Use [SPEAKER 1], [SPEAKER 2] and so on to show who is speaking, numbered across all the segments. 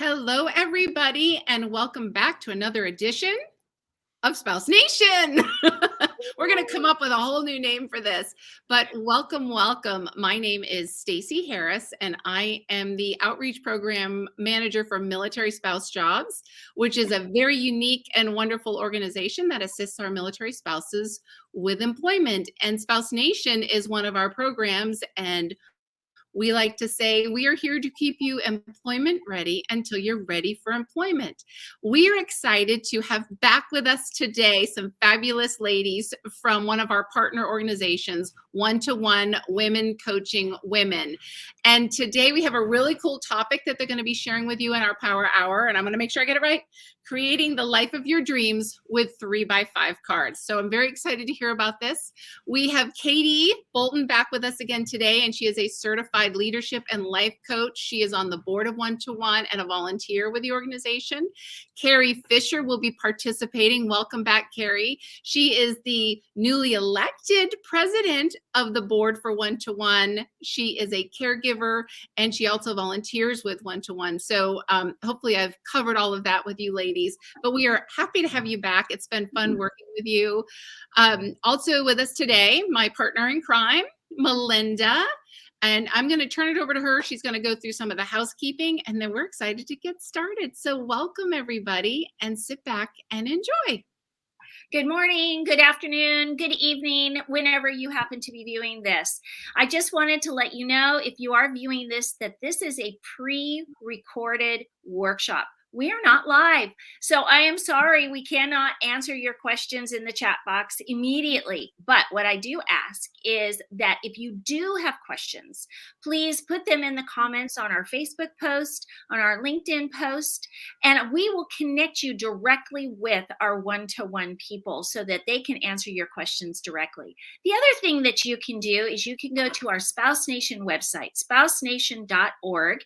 [SPEAKER 1] Hello, everybody, and welcome back to another edition of Spouse Nation. We're going to come up with a whole new name for this, but welcome, welcome. My name is Stacy Harris, and I am the Outreach Program Manager for Military Spouse Jobs, which is a very unique and wonderful organization that assists our military spouses with employment. And Spouse Nation is one of our programs, and we like to say we are here to keep you employment ready until you're ready for employment. We are excited to have back with us today some fabulous ladies from one of our partner organizations, One-to-One Women Coaching Women. And today we have a really cool topic that they're going to be sharing with you in our Power Hour. And I'm going to make sure I get it right. Creating the life of your dreams with 3x5 cards. So I'm very excited to hear about this. We have Katie Bolton back with us again today, and she is a certified leadership and life coach. She is on the board of One-to-One and a volunteer with the organization. Carrie Fisher will be participating. Welcome back, Carrie. She is the newly elected president of the board for One-to-One. She is a caregiver, and she also volunteers with One-to-One. So hopefully I've covered all of that with you ladies, but we are happy to have you back. It's been fun working with you. Also with us today, my partner in crime, Melinda, and I'm going to turn it over to her. She's going to go through some of the housekeeping, and then we're excited to get started. So welcome everybody, and sit back and enjoy.
[SPEAKER 2] Good morning, good afternoon, good evening, whenever you happen to be viewing this. I just wanted to let you know, if you are viewing this, that this is a pre-recorded workshop. We are not live. So I am sorry we cannot answer your questions in the chat box immediately. But what I do ask is that if you do have questions, please put them in the comments on our Facebook post, on our LinkedIn post, and we will connect you directly with our One-to-One people so that they can answer your questions directly. The other thing that you can do is you can go to our Spouse Nation website, spousenation.org,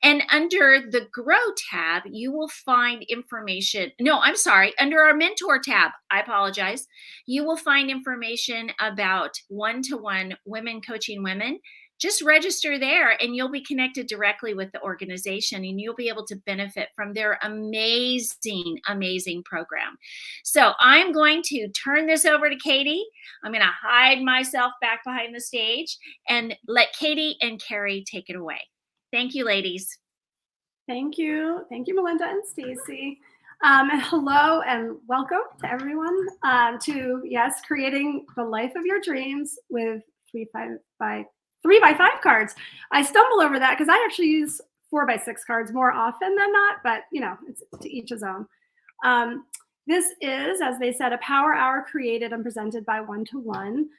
[SPEAKER 2] and under the Grow tab, you will find information. No, I'm sorry. Under our Mentor tab, I apologize. You will find information about One-to-One Women Coaching Women. Just register there and you'll be connected directly with the organization, and you'll be able to benefit from their amazing, amazing program. So I'm going to turn this over to Katie. I'm going to hide myself back behind the stage and let Katie and Carrie take it away. Thank you, ladies.
[SPEAKER 3] Thank you. Thank you, Melinda and Stacy. And hello and welcome to everyone to, yes, creating the life of your dreams with 3x5 cards. I stumble over that because I actually use 4x6 cards more often than not, but you know, it's to each his own. This is, as they said, a power hour created and presented by One-to-One.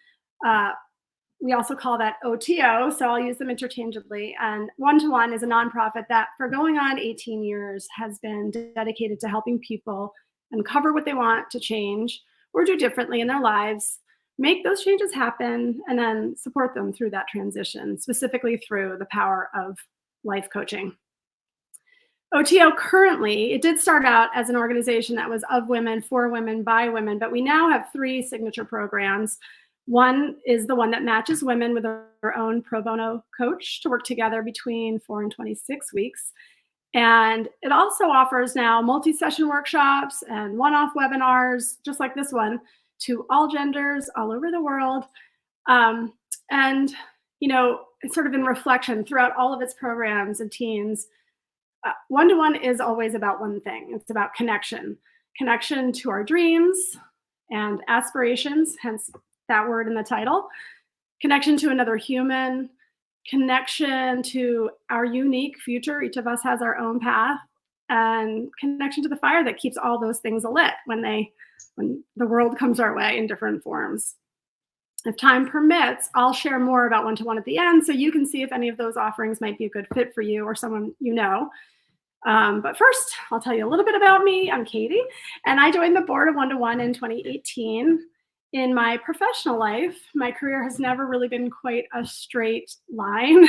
[SPEAKER 3] We also call that OTO, so I'll use them interchangeably. And One-to-One is a nonprofit that for going on 18 years has been dedicated to helping people uncover what they want to change or do differently in their lives, make those changes happen, and then support them through that transition, specifically through the power of life coaching. OTO currently, it did start out as an organization that was of women, for women, by women, but we now have 3 signature programs. One is the one that matches women with their own pro bono coach to work together between 4 and 26 weeks. And it also offers now multi-session workshops and one-off webinars, just like this one, to all genders all over the world. And, you know, it's sort of in reflection throughout all of its programs and teams. One-to-One is always about one thing. It's about connection to our dreams and aspirations, hence that word in the title, connection to another human, connection to our unique future. Each of us has our own path, and connection to the fire that keeps all those things lit when the world comes our way in different forms. If time permits, I'll share more about One-to-One at the end so you can see if any of those offerings might be a good fit for you or someone you know. But first, I'll tell you a little bit about me. I'm Katie, and I joined the board of One-to-One in 2018. In my professional life, my career has never really been quite a straight line.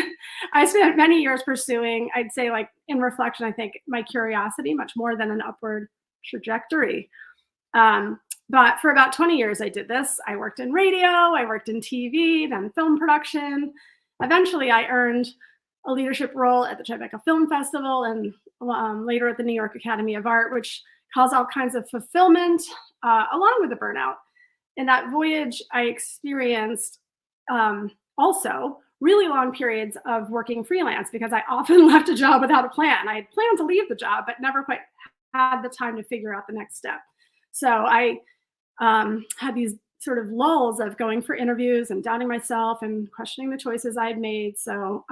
[SPEAKER 3] I spent many years pursuing, I'd say, like in reflection, I think my curiosity much more than an upward trajectory. But for about 20 years, I did this. I worked in radio, I worked in TV, then film production. Eventually, I earned a leadership role at the Tribeca Film Festival and later at the New York Academy of Art, which caused all kinds of fulfillment along with the burnout. In that voyage, I experienced also really long periods of working freelance because I often left a job without a plan. I had planned to leave the job, but never quite had the time to figure out the next step. So I had these sort of lulls of going for interviews and doubting myself and questioning the choices I had made. So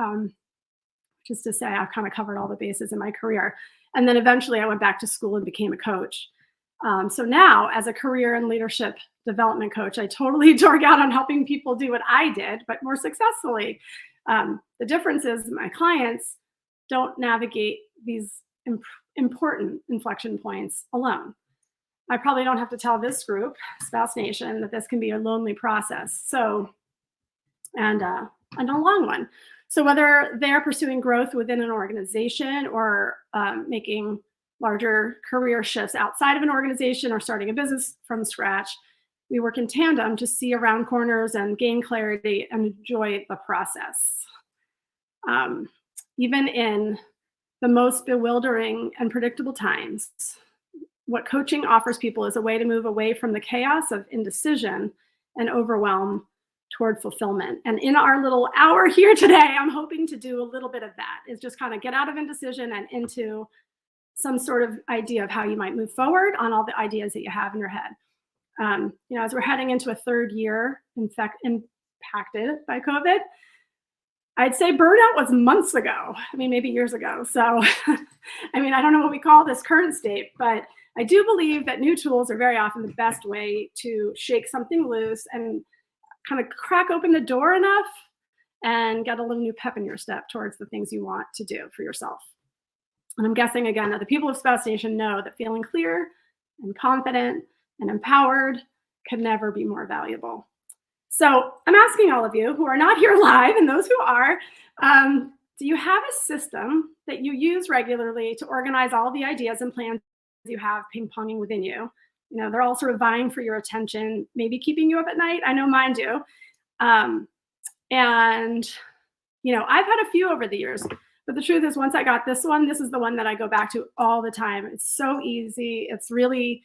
[SPEAKER 3] just to say, I've kind of covered all the bases in my career. And then eventually I went back to school and became a coach. So now, as a career and leadership development coach, I totally dork out on helping people do what I did, but more successfully. The difference is my clients don't navigate these important inflection points alone. I probably don't have to tell this group, Spouse Nation, that this can be a lonely process. So, and a long one. So whether they're pursuing growth within an organization or making larger career shifts outside of an organization or starting a business from scratch, we work in tandem to see around corners and gain clarity and enjoy the process. Even in the most bewildering and predictable times, what coaching offers people is a way to move away from the chaos of indecision and overwhelm toward fulfillment. And in our little hour here today, I'm hoping to do a little bit of that, is just kind of get out of indecision and into some sort of idea of how you might move forward on all the ideas that you have in your head. As we're heading into a third year, in fact, impacted by COVID, I'd say burnout was months ago. I mean, maybe years ago. So, I don't know what we call this current state, but I do believe that new tools are very often the best way to shake something loose and kind of crack open the door enough and get a little new pep in your step towards the things you want to do for yourself. And I'm guessing again that the people of Spouse Nation know that feeling clear and confident and empowered can never be more valuable. So I'm asking all of you who are not here live and those who are, do you have a system that you use regularly to organize all the ideas and plans you have ping-ponging within you? They're all sort of vying for your attention, maybe keeping you up at night. I know mine do. I've had a few over the years, but the truth is once I got this one, this is the one that I go back to all the time. It's so easy. It's really,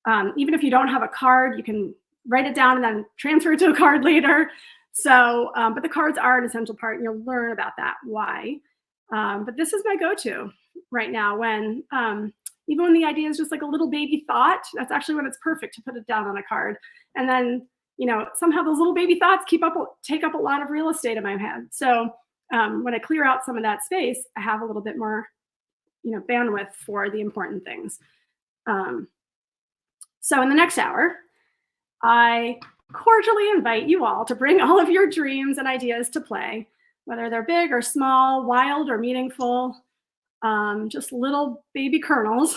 [SPEAKER 3] even if you don't have a card, you can write it down and then transfer it to a card later. So, but the cards are an essential part and you'll learn about that, why. But this is my go-to right now when, even when the idea is just like a little baby thought, that's actually when it's perfect to put it down on a card. And then, somehow those little baby thoughts take up a lot of real estate in my head. So when I clear out some of that space, I have a little bit more, bandwidth for the important things. So in the next hour, I cordially invite you all to bring all of your dreams and ideas to play, whether they're big or small, wild or meaningful, just little baby kernels,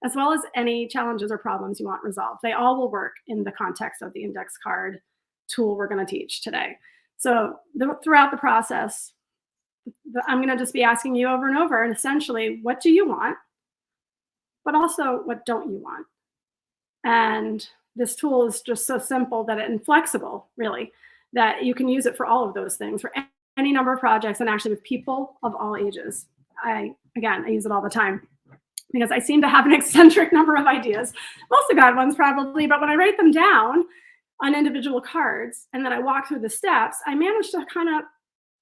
[SPEAKER 3] as well as any challenges or problems you want resolved. They all will work in the context of the index card tool we're going to teach today. So throughout the process, I'm going to just be asking you over and over, and essentially, what do you want? But also, what don't you want? And this tool is just so simple and flexible, really, that you can use it for all of those things, for any number of projects, and actually with people of all ages. I use it all the time because I seem to have an eccentric number of ideas, mostly bad ones probably, but when I write them down on individual cards and then I walk through the steps, I manage to kind of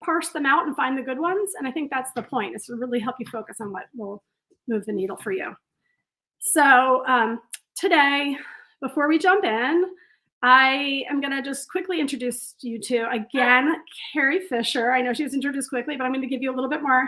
[SPEAKER 3] parse them out and find the good ones. And I think that's the point, is to really help you focus on what will move the needle for you. So today, before we jump in, I am going to just quickly introduce you to, again, Carrie Fisher. I know she was introduced quickly, but I'm going to give you a little bit more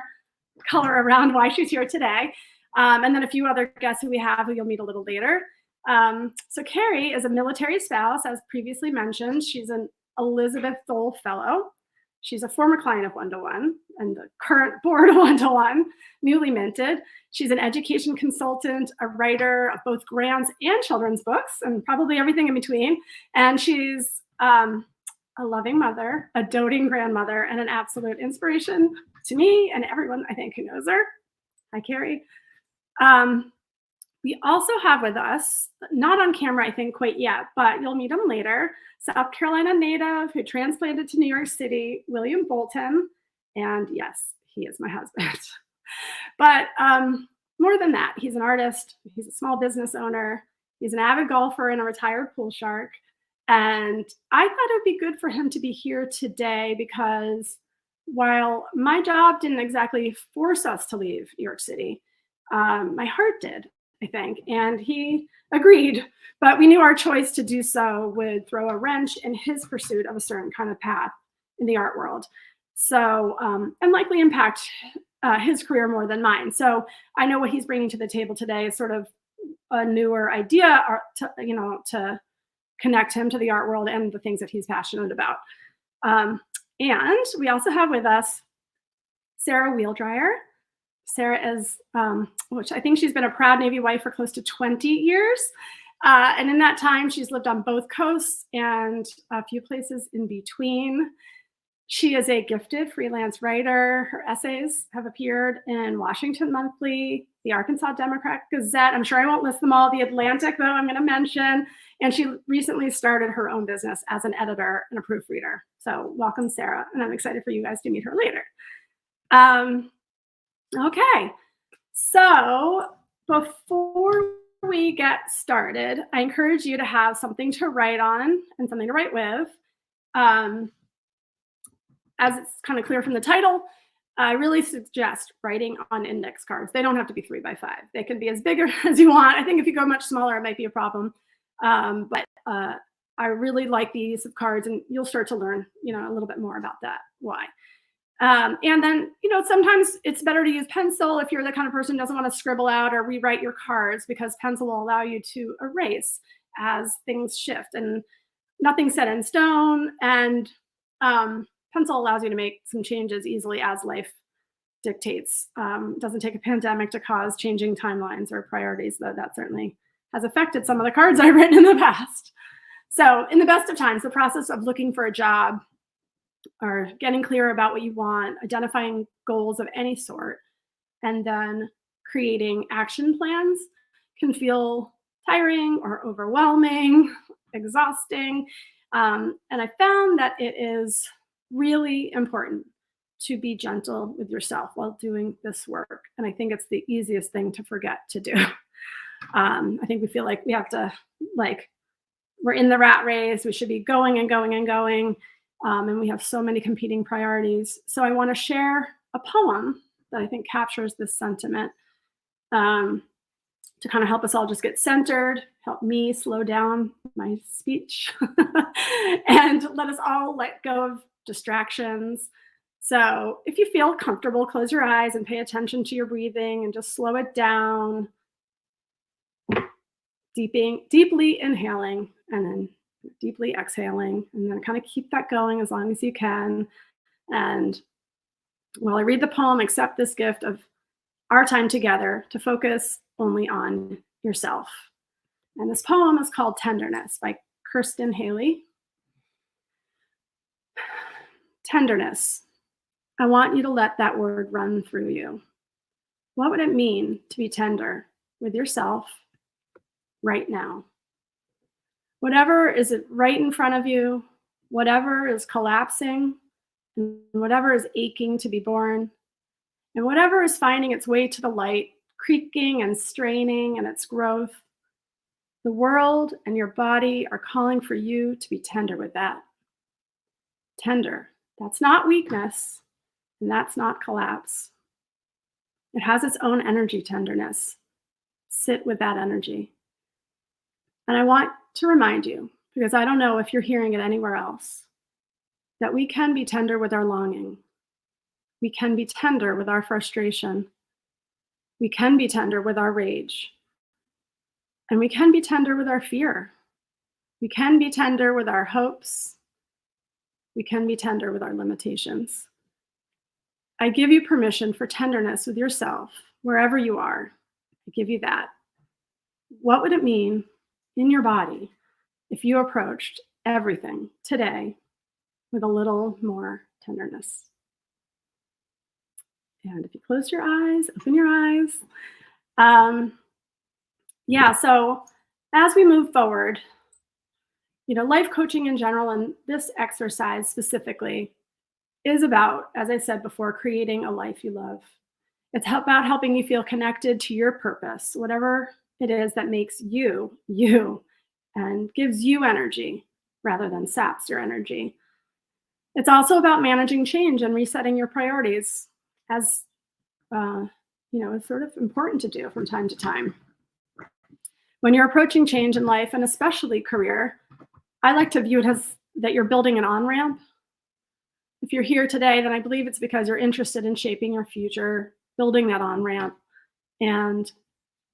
[SPEAKER 3] color around why she's here today. And then a few other guests who we have who you'll meet a little later. So Carrie is a military spouse, as previously mentioned. She's an Elizabeth Dole Fellow. She's a former client of One-to-One and the current board of One-to-One, newly minted. She's an education consultant, a writer of both grants and children's books, and probably everything in between. And she's a loving mother, a doting grandmother, and an absolute inspiration to me and everyone, I think, who knows her. Hi, Carrie. We also have with us, not on camera, I think, quite yet, but you'll meet him later, South Carolina native who transplanted to New York City, William Bolton. And yes, he is my husband. But more than that, he's an artist, he's a small business owner, he's an avid golfer and a retired pool shark. And I thought it would be good for him to be here today because while my job didn't exactly force us to leave New York City, my heart did, I think. And he agreed. But we knew our choice to do so would throw a wrench in his pursuit of a certain kind of path in the art world. So, and likely impact his career more than mine. So I know what he's bringing to the table today is sort of a newer idea, to connect him to the art world and the things that he's passionate about. And we also have with us Sarah Wheeldryer. Sarah is, which I think she's been a proud Navy wife for close to 20 years. And in that time, she's lived on both coasts and a few places in between. She is a gifted freelance writer. Her essays have appeared in Washington Monthly, the Arkansas Democrat Gazette. I'm sure I won't list them all. The Atlantic, though, I'm going to mention. And she recently started her own business as an editor and a proofreader. So welcome, Sarah. And I'm excited for you guys to meet her later. Okay. So before we get started, I encourage you to have something to write on and something to write with. As it's kind of clear from the title, I really suggest writing on index cards. They don't have to be 3x5. They can be as big as you want. I think if you go much smaller, it might be a problem. But I really like the use of cards, and you'll start to learn, a little bit more about that, why. And then, sometimes it's better to use pencil if you're the kind of person who doesn't want to scribble out or rewrite your cards, because pencil will allow you to erase as things shift, and nothing's set in stone. And pencil allows you to make some changes easily as life dictates. It doesn't take a pandemic to cause changing timelines or priorities, though that certainly has affected some of the cards I've written in the past. So in the best of times, the process of looking for a job or getting clear about what you want, identifying goals of any sort, and then creating action plans can feel tiring or overwhelming, exhausting. And I found that it is really important to be gentle with yourself while doing this work. And I think it's the easiest thing to forget to do. I think we feel like we have to, we're in the rat race. We should be going and going and going. And we have so many competing priorities. So I want to share a poem that I think captures this sentiment, to kind of help us all just get centered, help me slow down my speech, and let us all let go of distractions. So if you feel comfortable, close your eyes and pay attention to your breathing and just slow it down. Deeply inhaling and then deeply exhaling, and then kind of keep that going as long as you can. And while I read the poem, accept this gift of our time together to focus only on yourself. And this poem is called Tenderness by Kirsten Haley. Tenderness. I want you to let that word run through you. What would it mean to be tender with yourself right now? Whatever is right in front of you, whatever is collapsing, and whatever is aching to be born, and whatever is finding its way to the light, creaking and straining in its growth, the world and your body are calling for you to be tender with that. Tender. That's not weakness, and that's not collapse. It has its own energy, tenderness. Sit with that energy. And I want to remind you, because I don't know if you're hearing it anywhere else, that we can be tender with our longing. We can be tender with our frustration. We can be tender with our rage. And we can be tender with our fear. We can be tender with our hopes. We can be tender with our limitations. I give you permission for tenderness with yourself, wherever you are. I give you that. What would it mean in your body if you approached everything today with a little more tenderness? And if you close your eyes, open your eyes. So as we move forward, life coaching in general and this exercise specifically is about, as I said before, creating a life you love. It's about helping you feel connected to your purpose, whatever it is that makes you, you, and gives you energy rather than saps your energy. It's also about managing change and resetting your priorities, as it's sort of important to do from time to time. When you're approaching change in life, and especially career, I like to view it as that you're building an on-ramp. If you're here today, then I believe it's because you're interested in shaping your future, building that on-ramp, and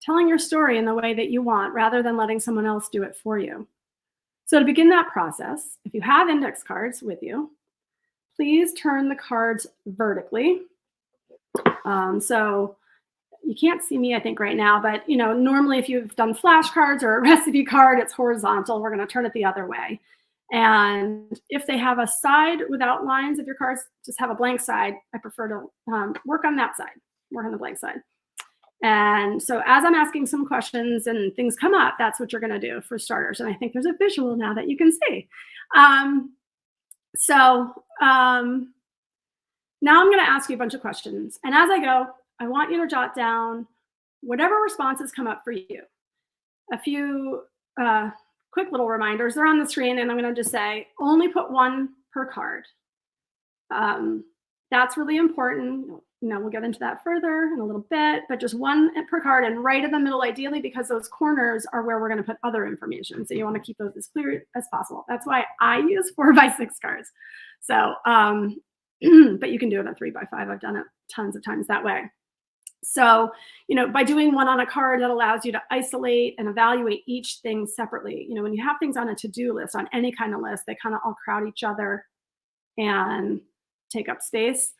[SPEAKER 3] telling your story in the way that you want rather than letting someone else do it for you. So to begin that process, if you have index cards with you, please turn the cards vertically. So you can't see me, I think, right now, but normally if you've done flashcards or a recipe card, it's horizontal. We're going to turn it the other way. And if they have a side without lines, if your cards just have a blank side, I prefer to work on that side, work on the blank side. And so as I'm asking some questions and things come up, that's what you're going to do for starters. And I think there's a visual now that you can see. Now I'm going to ask you a bunch of questions. And as I go, I want you to jot down whatever responses come up for you. A few quick little reminders. They're on the screen, and I'm going to just say, only put one per card. That's really important. We'll get into that further in a little bit, but just one per card, and right in the middle, ideally, because those corners are where we're going to put other information. So you want to keep those as clear as possible. That's why I use 4x6 cards. So, but you can do it on 3x5. I've done it tons of times that way. So, by doing one on a card, that allows you to isolate and evaluate each thing separately. When you have things on a to-do list, on any kind of list, they kind of all crowd each other and take up space.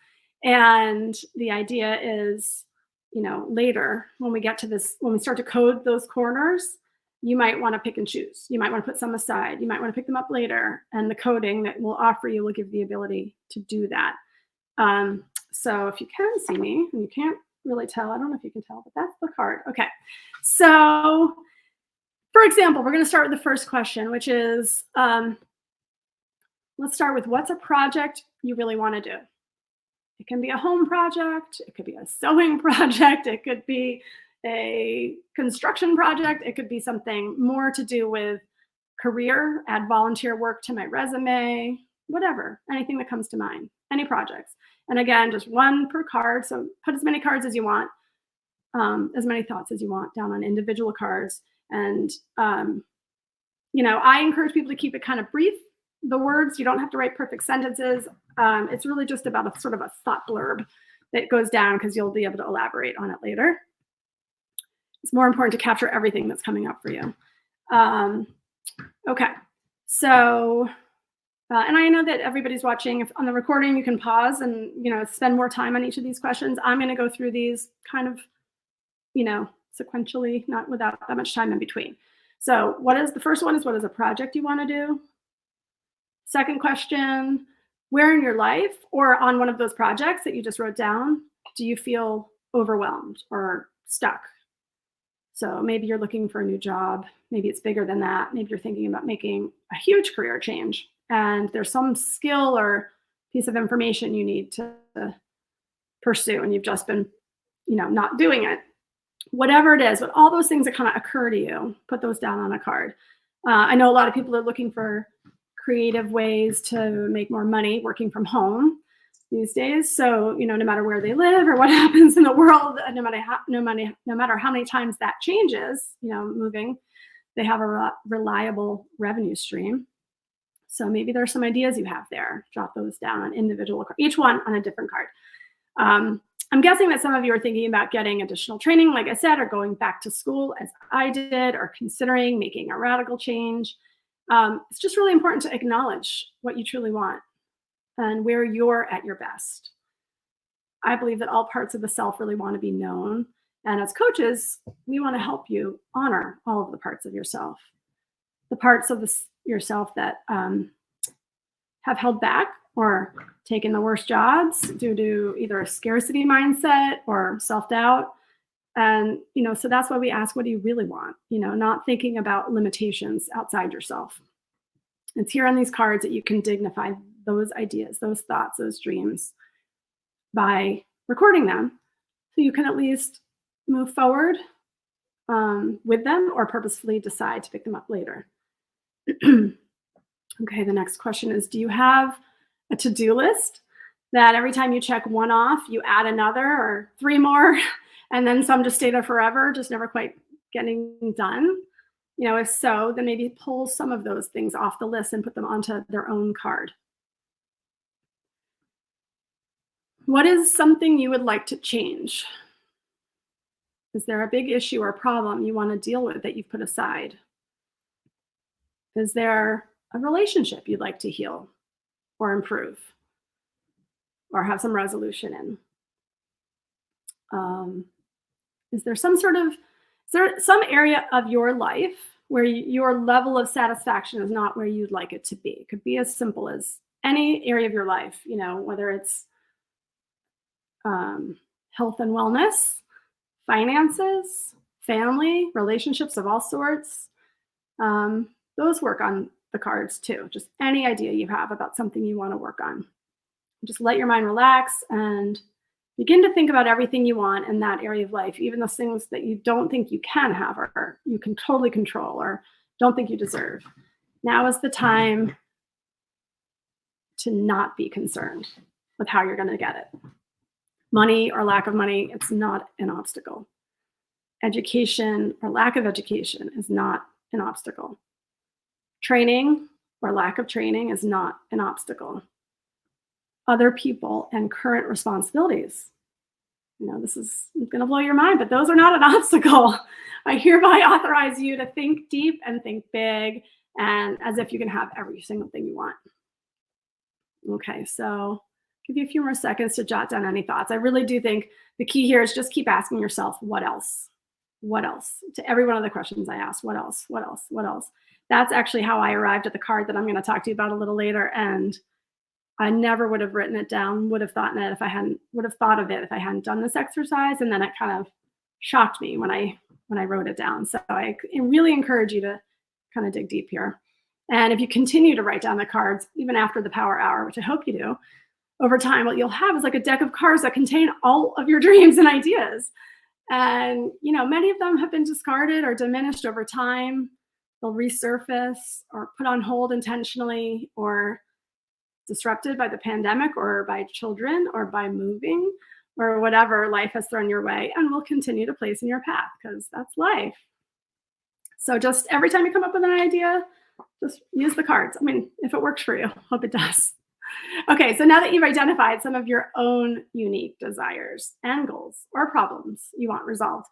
[SPEAKER 3] And the idea is, later when we get to this, when we start to code those corners, you might want to pick and choose. You might want to put some aside. You might want to pick them up later. And the coding that we'll offer you will give the ability to do that. So if you can see me, and you can't really tell, I don't know if you can tell, but that's the card. Okay. So for example, we're going to start with the first question, which is, let's start with, what's a project you really want to do? It can be a home project. It could be a sewing project. It could be a construction project. It could be something more to do with career, add volunteer work to my resume, whatever, anything that comes to mind, any projects. And again, just one per card. So put as many cards as you want, as many thoughts as you want down on individual cards. And, I encourage people to keep it kind of brief. The words, you don't have to write perfect sentences. It's really just about a sort of a thought blurb that goes down, because you'll be able to elaborate on it later. It's more important to capture everything that's coming up for you. Okay, so, and I know that everybody's watching. If on the recording, you can pause and, spend more time on each of these questions. I'm going to go through these kind of, sequentially, not without that much time in between. So the first one is, what is a project you want to do? Second question, where in your life or on one of those projects that you just wrote down, do you feel overwhelmed or stuck? So maybe you're looking for a new job. Maybe it's bigger than that. Maybe you're thinking about making a huge career change, and there's some skill or piece of information you need to pursue, and you've just been, not doing it. Whatever it is, but all those things that kind of occur to you, put those down on a card. I know a lot of people are looking for creative ways to make more money working from home these days. So, no matter where they live or what happens in the world, no matter how many times that changes, moving, they have a reliable revenue stream. So maybe there's some ideas you have there. Jot those down on individual, each one on a different card. I'm guessing that some of you are thinking about getting additional training, like I said, or going back to school as I did, or considering making a radical change. It's just really important to acknowledge what you truly want and where you're at your best. I believe that all parts of the self really want to be known. And as coaches, we want to help you honor all of the parts of yourself. The parts of yourself that have held back or taken the worst jobs due to either a scarcity mindset or self-doubt. And, so that's why we ask, what do you really want? Not thinking about limitations outside yourself. It's here on these cards that you can dignify those ideas, those thoughts, those dreams by recording them so you can at least move forward with them or purposefully decide to pick them up later. Okay, the next question is, do you have a to-do list that every time you check one off, you add another or 3 more, and then some just stay there forever, just never quite getting done? If so, then maybe pull some of those things off the list and put them onto their own card. What is something you would like to change? Is there a big issue or problem you want to deal with that you've put aside? Is there a relationship you'd like to heal or improve or have some resolution in? Is there some area of your life where your level of satisfaction is not where you'd like it to be? It could be as simple as any area of your life, whether it's health and wellness, finances, family, relationships of all sorts. Those work on the cards too. Just any idea you have about something you want to work on. Just let your mind relax and begin to think about everything you want in that area of life, even those things that you don't think you can have or you can totally control or don't think you deserve. Now is the time to not be concerned with how you're going to get it. Money or lack of money, it's not an obstacle. Education or lack of education is not an obstacle. Training or lack of training is not an obstacle. Other people and current responsibilities. This is going to blow your mind, but those are not an obstacle. I hereby authorize you to think deep and think big, and as if you can have every single thing you want. Okay, so give you a few more seconds to jot down any thoughts. I really do think the key here is just keep asking yourself, what else? What else? To every one of the questions I asked, what else? What else? What else? That's actually how I arrived at the card that I'm going to talk to you about a little later. And I never would have written it down, would have thought of it if I hadn't done this exercise. And then it kind of shocked me when I wrote it down. So I really encourage you to kind of dig deep here. And if you continue to write down the cards, even after the power hour, which I hope you do, over time, what you'll have is like a deck of cards that contain all of your dreams and ideas. And, many of them have been discarded or diminished over time. They'll resurface or put on hold intentionally or disrupted by the pandemic or by children or by moving or whatever life has thrown your way and will continue to place in your path because that's life. So just every time you come up with an idea, just use the cards. If it works for you, hope it does. Okay, so now that you've identified some of your own unique desires and goals or problems you want resolved,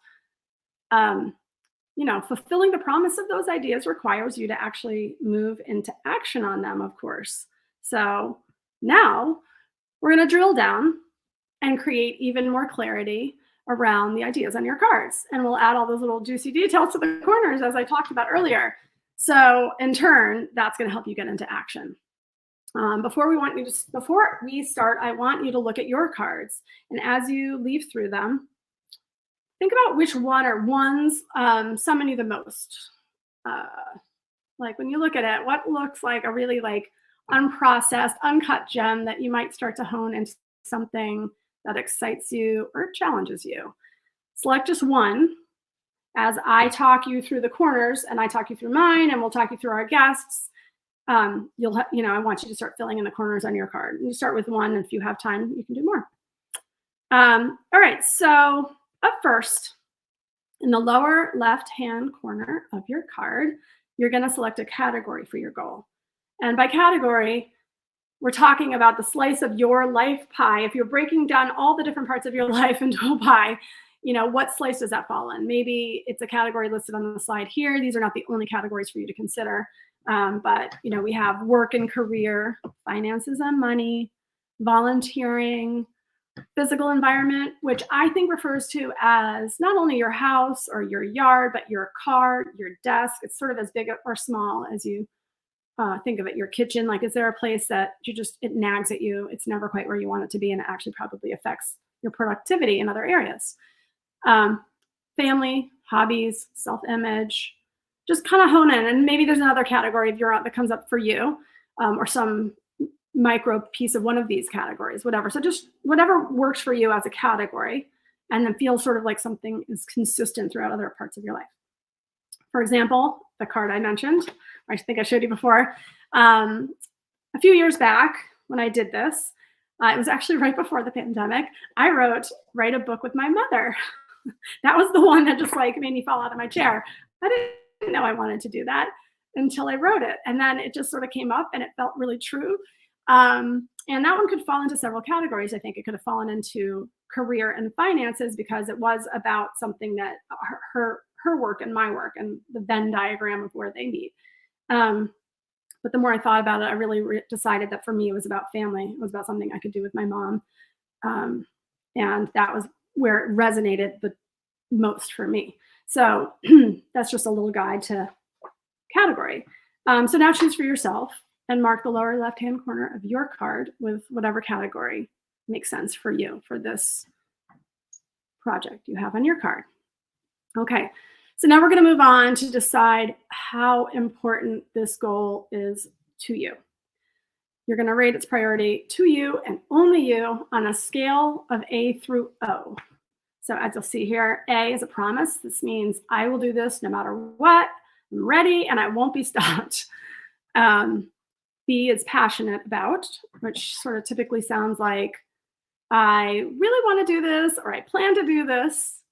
[SPEAKER 3] fulfilling the promise of those ideas requires you to actually move into action on them, of course. So now we're going to drill down and create even more clarity around the ideas on your cards. And we'll add all those little juicy details to the corners as I talked about earlier. So in turn, that's going to help you get into action. Before we start, I want you to look at your cards. And as you leaf through them, think about which one or ones summon you the most. Like when you look at it, what looks like a really unprocessed, uncut gem that you might start to hone into something that excites you or challenges you. Select just one as I talk you through the corners and I talk you through mine and we'll talk you through our guests. I want you to start filling in the corners on your card. And you start with one, and if you have time, you can do more. All right, so up first, in the lower left-hand corner of your card, you're going to select a category for your goal. And by category, we're talking about the slice of your life pie. If you're breaking down all the different parts of your life into a pie, what slice does that fall in? Maybe it's a category listed on the slide here. These are not the only categories for you to consider. But we have work and career, finances and money, volunteering, physical environment, which I think refers to as not only your house or your yard, but your car, your desk. It's sort of as big or small as you think of it. Your kitchen, is there a place that it nags at you? It's never quite where you want it to be, and it actually probably affects your productivity in other areas. Family, hobbies, self-image. Just kind of hone in, and maybe there's another category that comes up for you, or some micro piece of one of these categories, whatever. So just whatever works for you as a category, and then feel sort of like something is consistent throughout other parts of your life. For example, the card I mentioned, I think I showed you before, a few years back when I did this, it was actually right before the pandemic. I write a book with my mother. That was the one that just like made me fall out of my chair. I didn't know I wanted to do that until I wrote it. And then it just sort of came up and it felt really true. And that one could fall into several categories. I think it could have fallen into career and finances because it was about something that her work and my work and the Venn diagram of where they meet. But the more I thought about it, I really decided that for me, it was about family. It was about something I could do with my mom. And that was where it resonated the most for me. So that's just a little guide to category. So now choose for yourself and mark the lower left-hand corner of your card with whatever category makes sense for you for this project you have on your card. Okay, so now we're going to move on to decide how important this goal is to you. You're going to rate its priority to you and only you on a scale of A through O. So as you'll see here, A is a promise. This means I will do this no matter what. I'm ready and I won't be stopped. B is passionate about, which sort of typically sounds like I really want to do this or I plan to do this,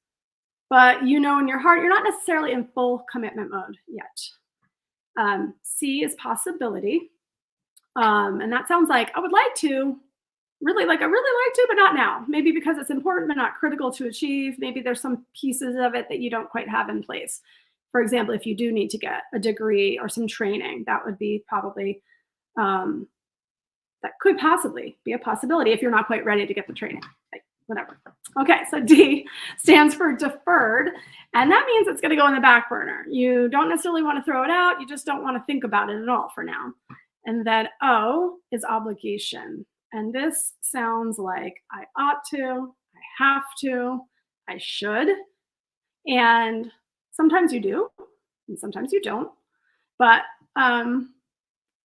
[SPEAKER 3] but you know in your heart, you're not necessarily in full commitment mode yet. C is possibility. And that sounds like I would like to, really like, I really like to, but not now. Maybe because it's important, but not critical to achieve. Maybe there's some pieces of it that you don't quite have in place. For example, if you do need to get a degree or some training, that would be probably, that could possibly be a possibility if you're not quite ready to get the training, like whatever. Okay, so D stands for deferred, and that means it's going to go in the back burner. You don't necessarily want to throw it out. You just don't want to think about it at all for now. And then O is obligation. And this sounds like I ought to, I have to, I should. And sometimes you do, and sometimes you don't. But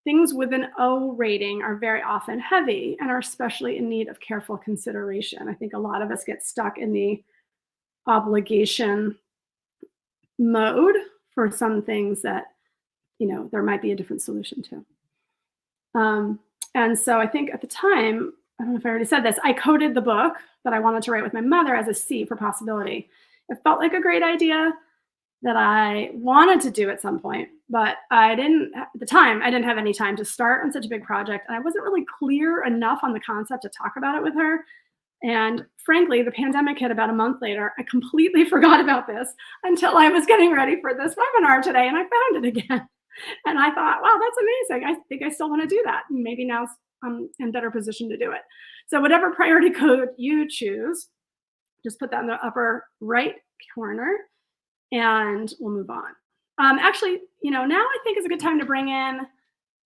[SPEAKER 3] things with an O rating are very often heavy and are especially in need of careful consideration. I think a lot of us get stuck in the obligation mode for some things that, you know, there might be a different solution to. And so I think at the time, I don't know if I already said this, I coded the book that I wanted to write with my mother as a C for possibility. It felt like a great idea that I wanted to do at some point, but at the time, I didn't have any time to start on such a big project. And I wasn't really clear enough on the concept to talk about it with her. And frankly, the pandemic hit about a month later. I completely forgot about this until I was getting ready for this webinar today, and I found it again. And I thought, wow, that's amazing. I think I still want to do that. And maybe now I'm in better position to do it. So whatever priority code you choose, just put that in the upper right corner and we'll move on. Actually, you know, now I think is a good time to bring in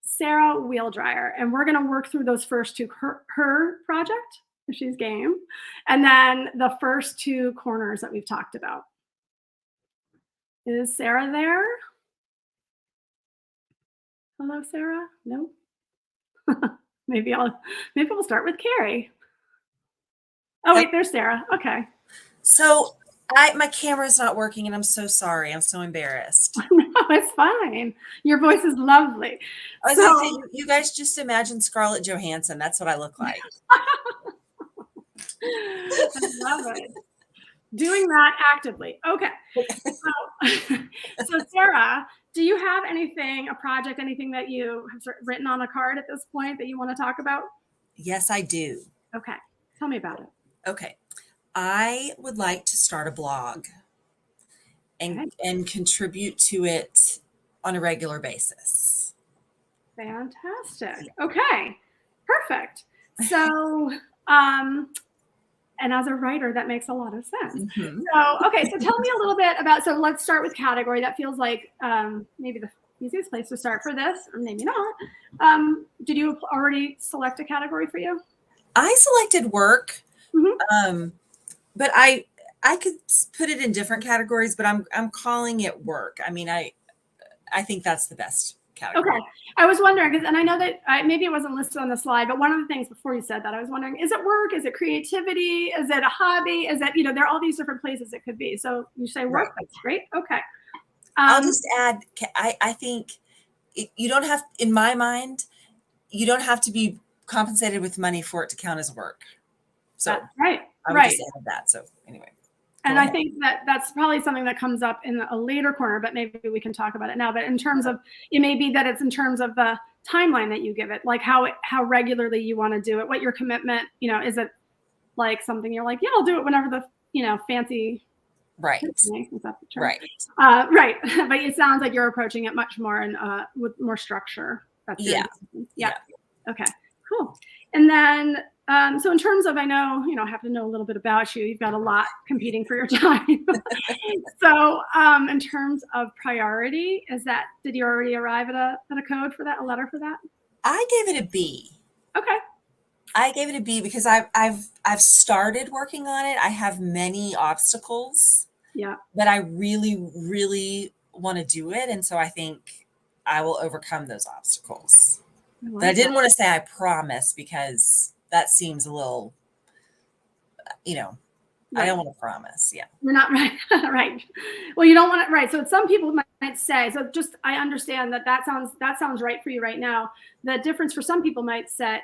[SPEAKER 3] Sarah Wheeldryer, and we're going to work through those first two, her project, if she's game, and then the first two corners that we've talked about. Is Sarah there? Hello, Sarah? No? maybe we'll start with Carrie. Oh, wait, there's Sarah. Okay.
[SPEAKER 4] So my camera's not working and I'm so sorry. I'm so embarrassed.
[SPEAKER 3] No, it's fine. Your voice is lovely.
[SPEAKER 4] I was gonna say, you guys just imagine Scarlett Johansson. That's what I look like.
[SPEAKER 3] I love it. Doing that actively. Okay. So Sarah, do you have anything, a project, anything that you have written on a card at this point that you want to talk about?
[SPEAKER 4] Yes, I do.
[SPEAKER 3] Okay. Tell me about it.
[SPEAKER 4] Okay. I would like to start a blog and contribute to it on a regular basis.
[SPEAKER 3] Fantastic. Okay. Perfect. So, and as a writer, that makes a lot of sense.
[SPEAKER 4] Mm-hmm.
[SPEAKER 3] So, okay. So tell me a little bit about, so let's start with category. That feels like maybe the easiest place to start for this, or maybe not. Did you already select a category for you?
[SPEAKER 4] I selected work,
[SPEAKER 3] Mm-hmm.
[SPEAKER 4] but I could put it in different categories, but I'm calling it work. I mean, I think that's the best category.
[SPEAKER 3] Okay. I was wondering, and I know that maybe it wasn't listed on the slide, but one of the things before you said that, I was wondering, is it work? Is it creativity? Is it a hobby? Is it, there are all these different places it could be. So you say work,
[SPEAKER 4] Right.
[SPEAKER 3] that's great. Okay.
[SPEAKER 4] I'll just add, I think you don't have, in my mind, you don't have to be compensated with money for it to count as work. So
[SPEAKER 3] That's right.
[SPEAKER 4] I would
[SPEAKER 3] Right.
[SPEAKER 4] just add that. So anyway.
[SPEAKER 3] And I think that that's probably something that comes up in a later corner, but maybe we can talk about it now. But in terms of, it may be that it's in terms of the timeline that you give it, like how regularly you want to do it, what your commitment, is it like something you're like, yeah, I'll do it whenever the, fancy.
[SPEAKER 4] Right.
[SPEAKER 3] Is that the term?
[SPEAKER 4] Right.
[SPEAKER 3] Right. But it sounds like you're approaching it much more and with more structure. That's
[SPEAKER 4] Yeah.
[SPEAKER 3] Okay, cool. And then, so in terms of, I know, I have to know a little bit about you. You've got a lot competing for your time. So in terms of priority, did you already arrive at a code for that, a letter for that?
[SPEAKER 4] I gave it a B.
[SPEAKER 3] Okay.
[SPEAKER 4] I gave it a B because I've started working on it. I have many obstacles.
[SPEAKER 3] Yeah.
[SPEAKER 4] But I really, really want to do it. And so I think I will overcome those obstacles. But I didn't want to say I promise because that seems a little, I don't want to promise. Yeah.
[SPEAKER 3] You're not right. Right. Well, you don't want it. Right. So some people might say, so just, I understand that sounds right for you right now. The difference for some people might say,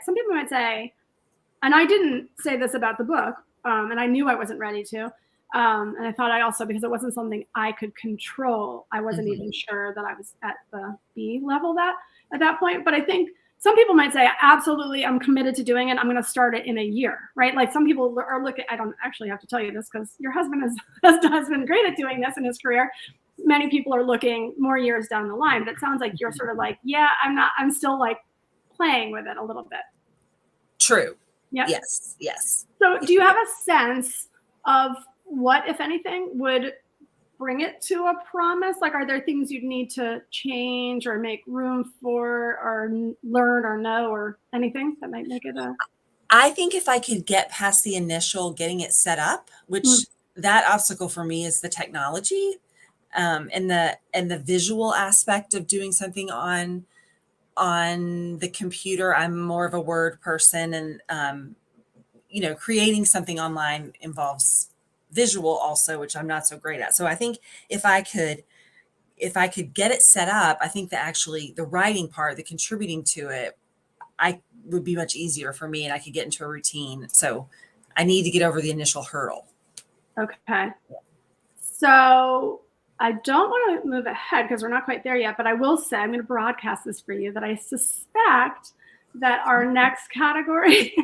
[SPEAKER 3] and I didn't say this about the book, and I knew I wasn't ready to. And I thought I also, because it wasn't something I could control, I wasn't even sure that I was at the B level at that point. But I think some people might say, absolutely, I'm committed to doing it. I'm going to start it in a year, right? Like some people are looking, I don't actually have to tell you this because your husband has been great at doing this in his career. Many people are looking more years down the line, but it sounds like you're sort of like, yeah, I'm still like playing with it a little bit.
[SPEAKER 4] True.
[SPEAKER 3] Yep.
[SPEAKER 4] Yes.
[SPEAKER 3] So do you have a sense of what, if anything, would bring it to a promise? Like, are there things you'd need to change or make room for or learn or know or anything that might make it a...
[SPEAKER 4] I think if I could get past the initial getting it set up, which that obstacle for me is the technology and the visual aspect of doing something on the computer. I'm more of a word person, and creating something online involves visual also, which I'm not so great at. So I think if I could get it set up, I think that actually the writing part, the contributing to it, would be much easier for me and I could get into a routine. So I need to get over the initial hurdle.
[SPEAKER 3] Okay. So I don't want to move ahead because we're not quite there yet, but I will say, I'm going to broadcast this for you, that I suspect that our next category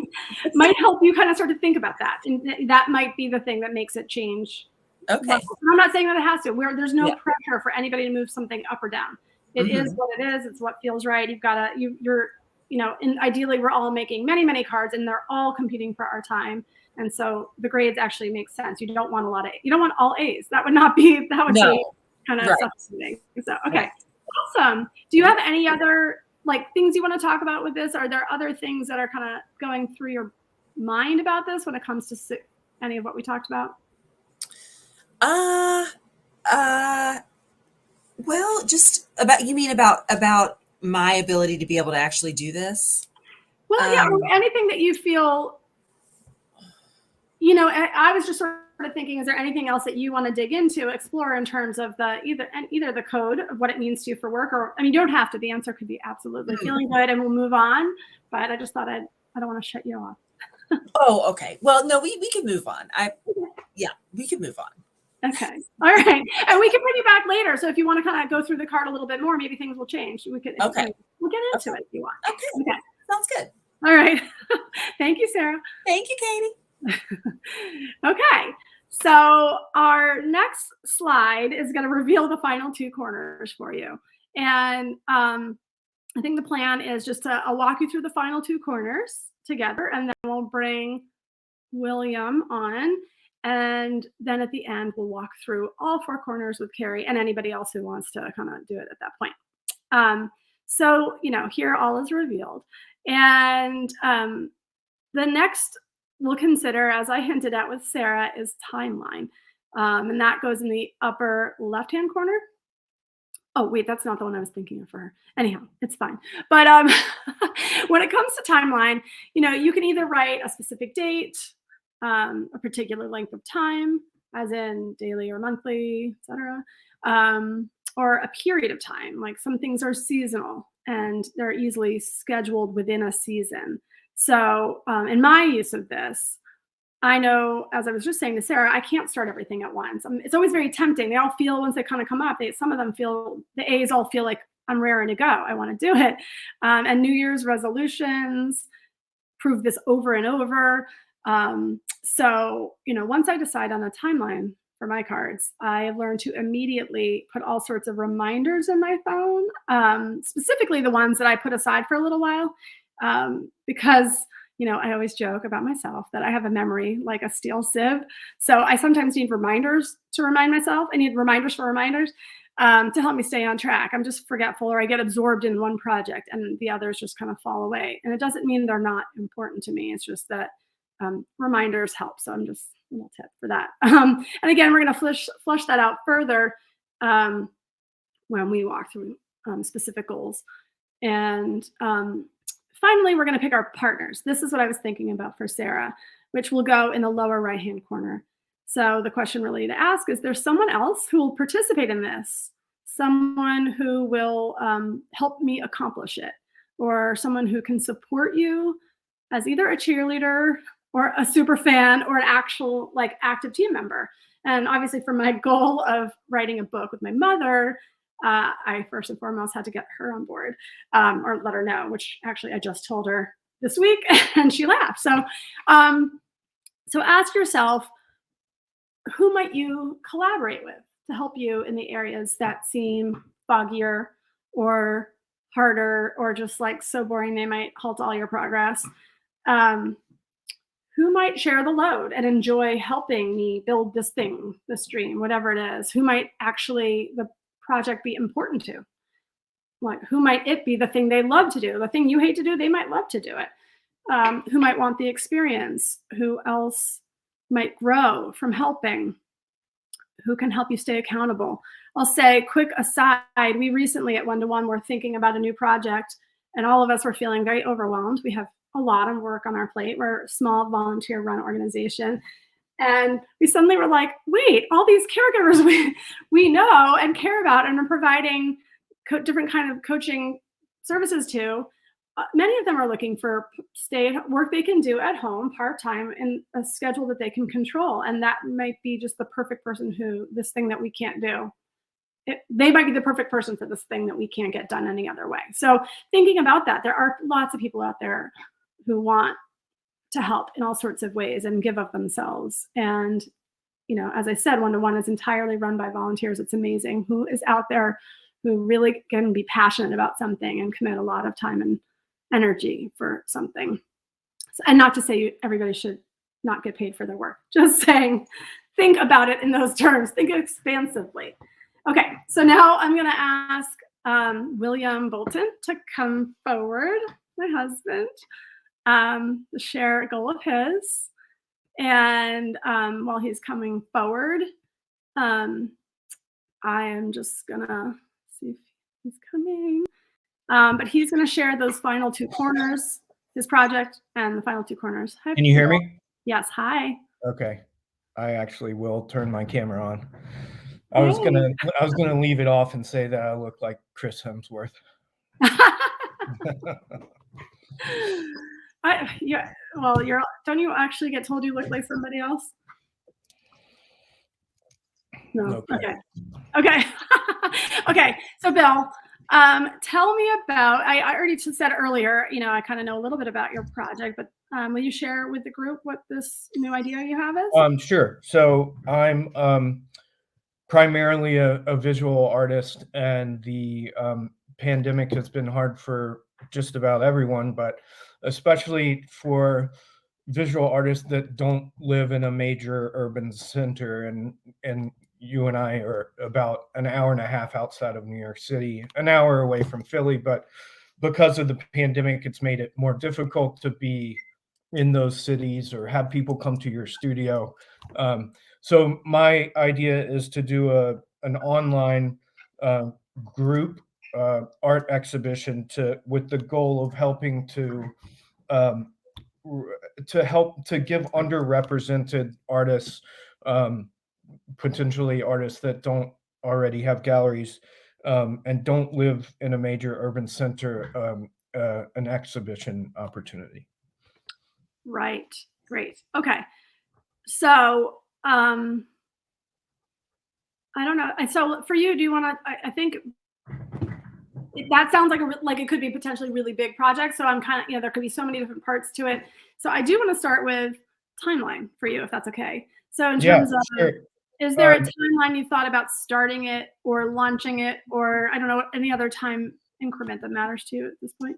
[SPEAKER 3] might help you kind of start to think about that. And that might be the thing that makes it change.
[SPEAKER 4] Okay.
[SPEAKER 3] I'm not saying that it has to. There's no pressure for anybody to move something up or down. It is what it is. It's what feels right. You've got to, and ideally we're all making many, many cards and they're all competing for our time. And so the grades actually make sense. You don't want you don't want all A's. That would be kind of suffocating. So, okay. Awesome. Do you have any other things you want to talk about with this? Are there other things that are kind of going through your mind about this when it comes to any of what we talked about?
[SPEAKER 4] Well, just about my ability to be able to actually do this.
[SPEAKER 3] Well, yeah, or anything that you feel, I was just sort of thinking, is there anything else that you want to dig into, explore in terms of either the code of what it means to you for work, or, you don't have to, the answer could be absolutely feeling good and we'll move on. But I just thought I don't want to shut you off.
[SPEAKER 4] Oh, okay. Well, no, we can move on. We can move on.
[SPEAKER 3] Okay. All right. And we can bring you back later. So if you want to kind of go through the card a little bit more, maybe things will change. We'll get into it if you want.
[SPEAKER 4] Okay. Sounds good.
[SPEAKER 3] All right. Thank you, Sarah.
[SPEAKER 4] Thank you, Katie.
[SPEAKER 3] Okay. So our next slide is going to reveal the final two corners for you. And I think the plan is just I'll walk you through the final two corners together, and then we'll bring William on. And then at the end, we'll walk through all four corners with Carrie and anybody else who wants to kind of do it at that point. So, here all is revealed. And the next we'll consider, as I hinted at with Sarah, is timeline. And that goes in the upper left-hand corner. Oh, wait, that's not the one I was thinking of for her. Anyhow, it's fine. But when it comes to timeline, you can either write a specific date, a particular length of time, as in daily or monthly, etc., or a period of time. Like some things are seasonal and they're easily scheduled within a season. So, in my use of this, I know, as I was just saying to Sarah, I can't start everything at once. It's always very tempting. They all feel, once they kind of come up, some of them feel, the A's all feel like I'm raring to go. I want to do it. And New Year's resolutions prove this over and over. So, once I decide on a timeline for my cards, I have learned to immediately put all sorts of reminders in my phone, specifically the ones that I put aside for a little while, because I always joke about myself that I have a memory like a steel sieve. So I sometimes need reminders to remind myself. I need reminders for reminders to help me stay on track. I'm just forgetful, or I get absorbed in one project and the others just kind of fall away. And it doesn't mean they're not important to me. It's just that reminders help. So I'm just a little tip for that. And again, we're going to flush that out further when we walk through specific goals. And finally, we're going to pick our partners. This is what I was thinking about for Sarah, which will go in the lower right-hand corner. So the question really to ask is, there someone else who will participate in this? Someone who will help me accomplish it, or someone who can support you as either a cheerleader or a super fan or an actual active team member. And obviously for my goal of writing a book with my mother, I first and foremost had to get her on board, or let her know, which actually I just told her this week and she laughed. So ask yourself, who might you collaborate with to help you in the areas that seem foggier or harder, or just so boring they might halt all your progress? Who might share the load and enjoy helping me build this thing, this dream, whatever it is? Who might actually the project be important to? Who might it be the thing they love to do? The thing you hate to do, they might love to do it. Who might want the experience? Who else might grow from helping? Who can help you stay accountable? I'll say, quick aside, we recently at 1-to-1 were thinking about a new project, and all of us were feeling very overwhelmed. We have a lot of work on our plate. We're a small volunteer-run organization. And we suddenly were like, wait, all these caregivers we know and care about and are providing different kind of coaching services to, many of them are looking for work they can do at home part-time in a schedule that they can control. And that might be just the perfect person this thing that we can't do. They might be the perfect person for this thing that we can't get done any other way. So thinking about that, there are lots of people out there who want to help in all sorts of ways and give of themselves. And, as I said, 1-to-1 is entirely run by volunteers. It's amazing who is out there who really can be passionate about something and commit a lot of time and energy for something. And not to say everybody should not get paid for their work, just saying, think about it in those terms, think expansively. Okay, so now I'm going to ask William Bolton to come forward, my husband, to share a goal of his. And while he's coming forward, I am just gonna see if he's coming. But he's gonna share those final two corners, his project and the final two corners. Hi,
[SPEAKER 5] Can you hear me?
[SPEAKER 3] Yes, hi.
[SPEAKER 5] Okay. I actually will turn my camera on. I was gonna leave it off and say that I look like Chris Hemsworth.
[SPEAKER 3] Don't you actually get told you look like somebody else? No. Okay. Okay. So Bill, tell me about, I already said earlier, I kind of know a little bit about your project, but will you share with the group what this new idea you have is?
[SPEAKER 5] Sure. So I'm primarily a visual artist, and the pandemic has been hard for just about everyone, but especially for visual artists that don't live in a major urban center. And you and I are about an hour and a half outside of New York City, an hour away from Philly, but because of the pandemic, it's made it more difficult to be in those cities or have people come to your studio. So my idea is to do an online group art exhibition with the goal of helping um, help to give underrepresented artists, potentially artists that don't already have galleries, and don't live in a major urban center, an exhibition opportunity.
[SPEAKER 3] Right. Great. Okay. So, I don't know. So for you, do you want to, I think that sounds like it could be potentially really big project. So I'm kind of, there could be so many different parts to it. So I do want to start with timeline for you, if that's okay. So in terms of,
[SPEAKER 5] Sure.
[SPEAKER 3] is there a timeline you thought about starting it or launching it, or I don't know, any other time increment that matters to you at this point?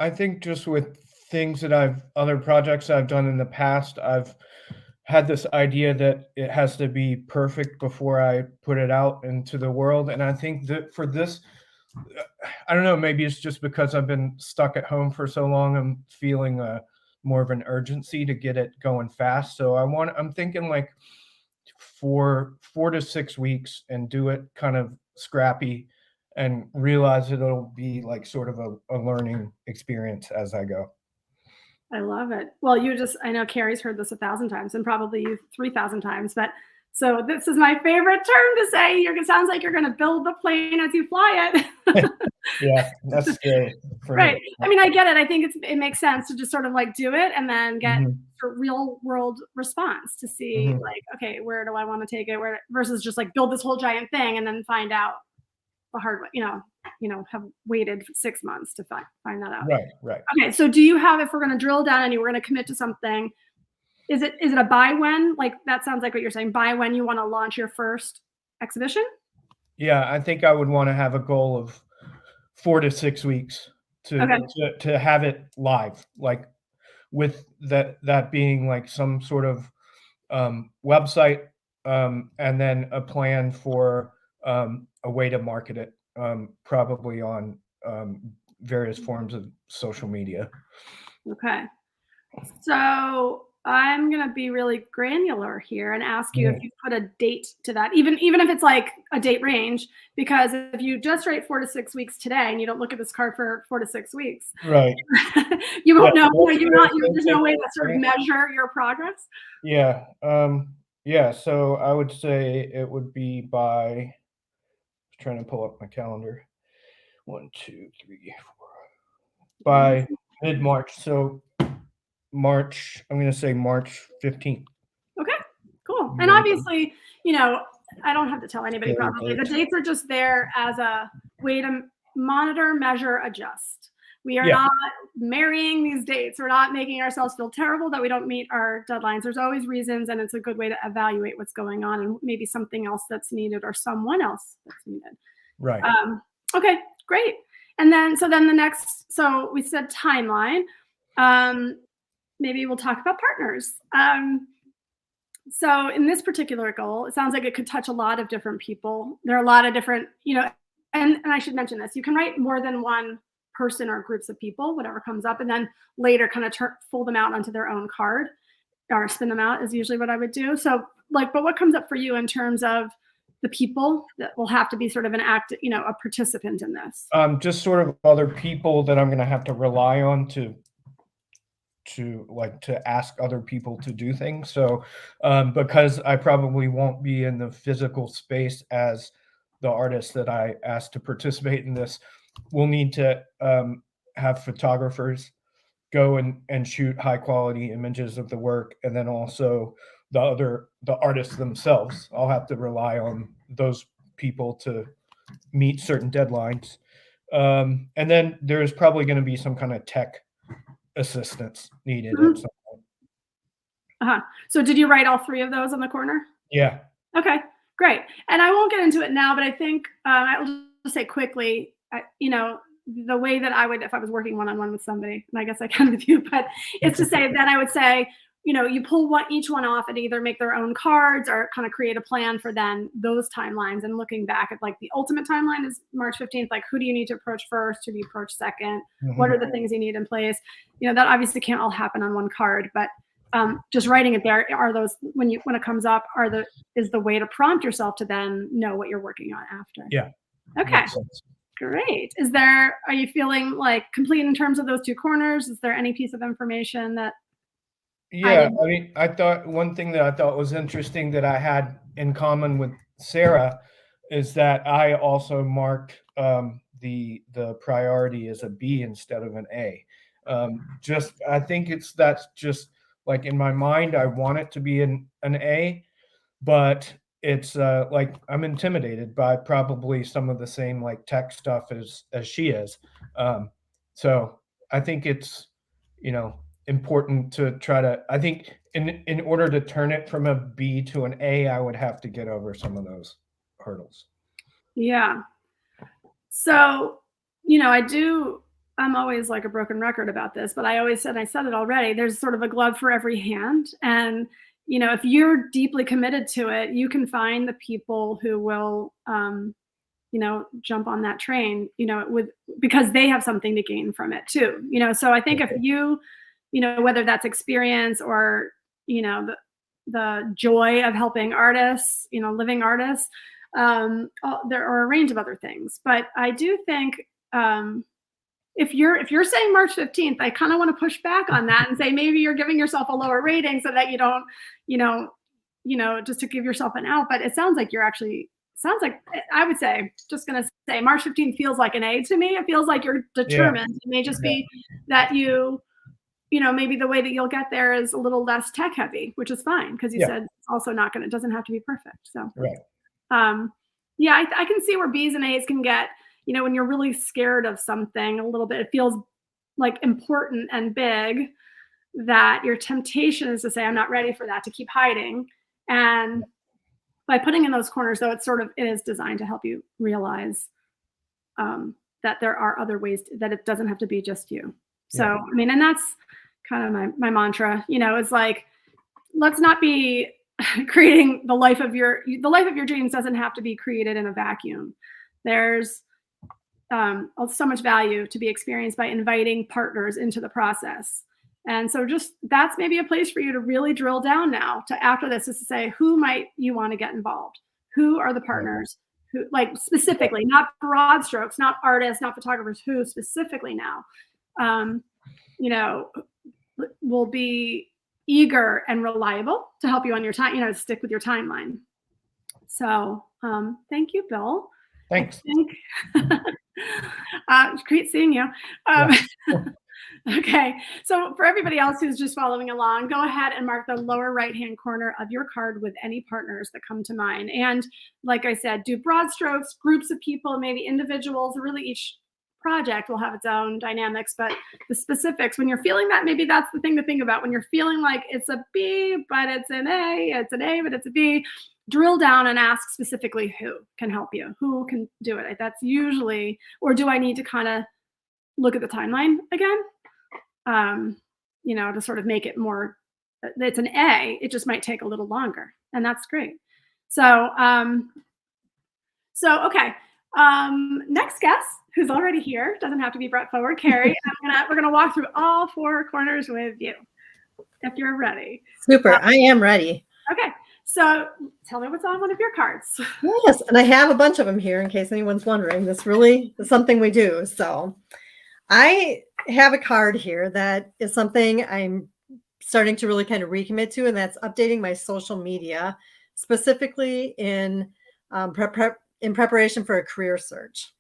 [SPEAKER 5] I think just with things that other projects I've done in the past, I've had this idea that it has to be perfect before I put it out into the world. And I think that for this, I don't know, maybe it's just because I've been stuck at home for so long, I'm feeling more of an urgency to get it going fast. So I'm thinking like 4 to 6 weeks, and do it kind of scrappy, and realize it'll be like sort of a learning experience as I go.
[SPEAKER 3] I love it. Well, I know Carrie's heard this 1,000 times and probably you 3,000 times, but so this is my favorite term to say. It sounds like you're going to build the plane as you fly it.
[SPEAKER 5] Yeah, that's scary for
[SPEAKER 3] right.
[SPEAKER 5] me.
[SPEAKER 3] I mean, I get it. I think it makes sense to just sort of like do it and then get
[SPEAKER 5] Mhm.
[SPEAKER 3] a real world response to see
[SPEAKER 5] Mhm.
[SPEAKER 3] like, okay, where do I want to take it? Versus just like build this whole giant thing and then find out the hard way, have waited 6 months to find that out.
[SPEAKER 5] Right.
[SPEAKER 3] Okay, so do you have, if we're going to drill down and you were going to commit to something, is it a by when? Like that sounds like what you're saying. By when you want to launch your first exhibition?
[SPEAKER 5] Yeah, I think I would want to have a goal of 4 to 6 weeks
[SPEAKER 3] Okay.
[SPEAKER 5] to have it live, like with that being like some sort of website, and then a plan for a way to market it, probably on various forms of social media.
[SPEAKER 3] Okay. So I'm gonna be really granular here and ask you if you put a date to that, even if it's like a date range, because if you just write 4 to 6 weeks today and you don't look at this card for 4 to 6 weeks,
[SPEAKER 5] Right.
[SPEAKER 3] you won't know.
[SPEAKER 5] Yeah,
[SPEAKER 3] There's no way to sort of measure your progress.
[SPEAKER 5] Yeah. Yeah. So I would say it would be by, trying to pull up my calendar. 1, 2, 3, 4. By mid-March. So March, I'm going to say March 15th.
[SPEAKER 3] Okay, cool. And obviously, I don't have to tell anybody
[SPEAKER 5] Scary
[SPEAKER 3] probably. The
[SPEAKER 5] dates.
[SPEAKER 3] dates are just there as a way to monitor, measure, adjust. We are
[SPEAKER 5] Yeah.
[SPEAKER 3] not marrying these dates. We're not making ourselves feel terrible that we don't meet our deadlines. There's always reasons, and it's a good way to evaluate what's going on and maybe something else that's needed or someone else that's needed.
[SPEAKER 5] Right.
[SPEAKER 3] Okay, great. And then, so we said timeline. Maybe we'll talk about partners. So in this particular goal, it sounds like it could touch a lot of different people. There are a lot of different, and I should mention this, you can write more than one person or groups of people, whatever comes up, and then later kind of fold them out onto their own card or spin them out is usually what I would do. So but what comes up for you in terms of the people that will have to be sort of a participant in this?
[SPEAKER 5] Just sort of other people that I'm going to have to rely on to ask other people to do things. So because I probably won't be in the physical space as the artist that I asked to participate in this, we'll need to have photographers go and shoot high quality images of the work, and then also the artists themselves. I'll have to rely on those people to meet certain deadlines, and then there's probably going to be some kind of tech assistance needed at some point.
[SPEAKER 3] So did you write all 3 of those on the corner?
[SPEAKER 5] Yeah.
[SPEAKER 3] Okay, great. And I won't get into it now, but I think I will just say quickly, the way that I would, if I was working one-on-one with somebody, and I guess I can with you, but it's to say that I would say, you pull each one off and either make their own cards or kind of create a plan for then those timelines. And looking back at like the ultimate timeline is March 15th, like who do you need to approach first? Who do you approach second? What are the things you need in place? That obviously can't all happen on one card, but just writing it there are those, when it comes up, is the way to prompt yourself to then know what you're working on after.
[SPEAKER 5] Yeah.
[SPEAKER 3] Okay.
[SPEAKER 5] Makes sense.
[SPEAKER 3] Great. Are you feeling like complete in terms of those two corners? Is there any piece of information that
[SPEAKER 5] Yeah, I mean, I thought one thing that I thought was interesting that I had in common with Sarah is that I also marked the priority as a B instead of an A. Just I think that's just like in my mind, I want it to be an A, but it's like I'm intimidated by probably some of the same like tech stuff as she is. So I think it's important to try to. I think in order to turn it from a B to an A, I would have to get over some of those hurdles.
[SPEAKER 3] Yeah. So, I'm always like a broken record about this, but I always said, I said it already, there's sort of a glove for every hand. And, if you're deeply committed to it, you can find the people who will, jump on that train, because they have something to gain from it too, So I think if you, whether that's experience or, the joy of helping artists, living artists, there are a range of other things. But I do think if you're saying March 15th, I kind of want to push back on that and say maybe you're giving yourself a lower rating so that you don't, just to give yourself an out. But it sounds like sounds like I would say, just gonna say March 15th feels like an A to me. It feels like you're determined. It may just be that maybe the way that you'll get there is a little less tech heavy, which is fine because you said it's also it doesn't have to be perfect. So
[SPEAKER 5] Right.
[SPEAKER 3] I can see where B's and A's can get, when you're really scared of something a little bit, it feels like important and big that your temptation is to say, I'm not ready for that, to keep hiding. And by putting in those corners, though, it is designed to help you realize that there are other ways that it doesn't have to be just you. So, I mean, and that's kind of my mantra, it's like, let's not be creating the life of your dreams doesn't have to be created in a vacuum. There's so much value to be experienced by inviting partners into the process. And so just that's maybe a place for you to really drill down now to after this is to say, who might you want to get involved? Who are the partners? Who, like specifically, not broad strokes, not artists, not photographers, who specifically now, will be eager and reliable to help you on your time, stick with your timeline. So thank you, Bill.
[SPEAKER 5] Thanks.
[SPEAKER 3] It's great seeing you. Okay, so for everybody else who's just following along, go ahead and mark the lower right-hand corner of your card with any partners that come to mind. And like I said, do broad strokes, groups of people, maybe individuals. Really, each project will have its own dynamics, but the specifics, when you're feeling that, maybe that's the thing to think about. When you're feeling like it's a B, but it's an A, it's an A, but it's a B, drill down and ask specifically who can help you, who can do it. That's usually, or do I need to kind of look at the timeline again? To sort of make it more, it's an A, it just might take a little longer, and that's great. So, okay. Next guest, who's already here, doesn't have to be brought forward, Carrie. We're gonna walk through all four corners with you, if you're ready.
[SPEAKER 6] Super, I am ready.
[SPEAKER 3] Okay, so tell me what's on one of your cards.
[SPEAKER 6] Yes, and I have a bunch of them here in case anyone's wondering. This really is something we do. So I have a card here that is something I'm starting to really kind of recommit to, and that's updating my social media, specifically in preparation for a career search.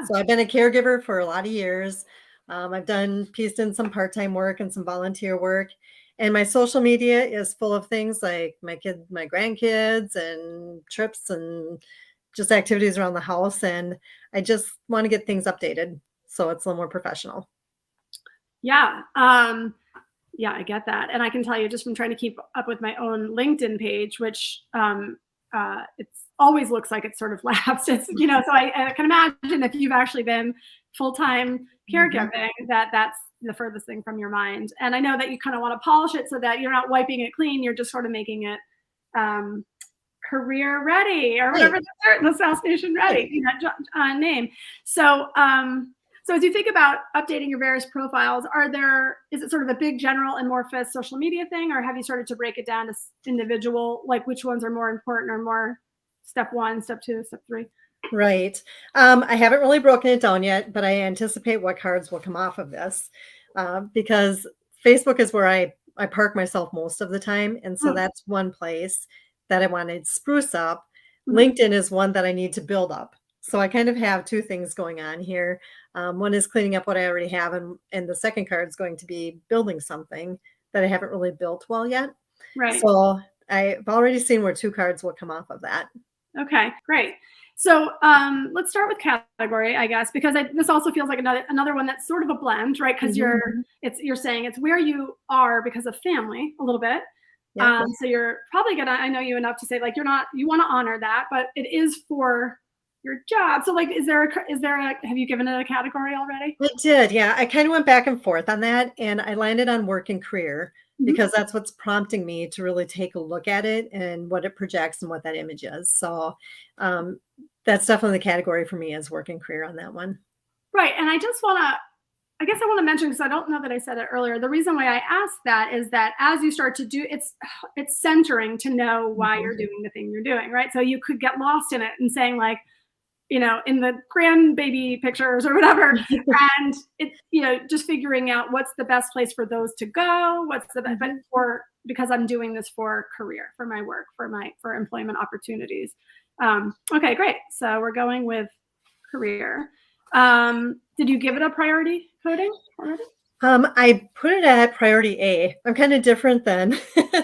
[SPEAKER 6] So I've been a caregiver for a lot of years. I've pieced in some part-time work and some volunteer work, and my social media is full of things like my grandkids, and trips, and just activities around the house. And I just want to get things updated so it's a little more professional.
[SPEAKER 3] Yeah. Yeah, I get that. And I can tell you just from trying to keep up with my own LinkedIn page, which it always looks like it's sort of lapsed. It's, so I can imagine if you've actually been full-time caregiving, that's the furthest thing from your mind. And I know that you kind of want to polish it so that you're not wiping it clean. You're just sort of making it career ready, or whatever the South Nation ready name. So, so as you think about updating your various profiles, is it sort of a big general amorphous social media thing, or have you started to break it down to individual, like which ones are more important or more step 1, step 2, step 3?
[SPEAKER 6] Right. I haven't really broken it down yet, but I anticipate what cards will come off of this because Facebook is where I park myself most of the time. And so
[SPEAKER 3] Mm,
[SPEAKER 6] that's one place that I want to spruce up.
[SPEAKER 3] mhm.
[SPEAKER 6] LinkedIn is one that I need to build up. So I kind of have two things going on here. One is cleaning up what I already have, and the second card is going to be building something that I haven't really built well yet.
[SPEAKER 3] Right.
[SPEAKER 6] So I've already seen where two cards will come off of that.
[SPEAKER 3] Okay, great. So let's start with category, I guess, because this also feels like another one that's sort of a blend, right? Because
[SPEAKER 6] Mhm.
[SPEAKER 3] you're saying it's where you are because of family a little bit.
[SPEAKER 6] Yep.
[SPEAKER 3] So you're probably gonna, I know you enough to say like you want to honor that, but it is for your job. So like, have you given it a category already?
[SPEAKER 6] I did, yeah. I kind of went back and forth on that, and I landed on work and career
[SPEAKER 3] Mhm.
[SPEAKER 6] because that's what's prompting me to really take a look at it and what it projects and what that image is. So um, that's definitely the category for me as work and career on that one.
[SPEAKER 3] Right. And I guess I want to mention, because I don't know that I said it earlier. The reason why I asked that is that as you start to do, it's centering to know why
[SPEAKER 6] Mhm.
[SPEAKER 3] you're doing the thing you're doing, right? So you could get lost in it and saying like, in the grandbaby pictures or whatever, and just figuring out what's the best place for those to go, what's the best, but
[SPEAKER 6] Mhm.
[SPEAKER 3] because I'm doing this for career, for my work, for employment opportunities. Okay, great. So we're going with career. Did you give it a priority coding already?
[SPEAKER 6] I put it at priority A. I'm kind of different than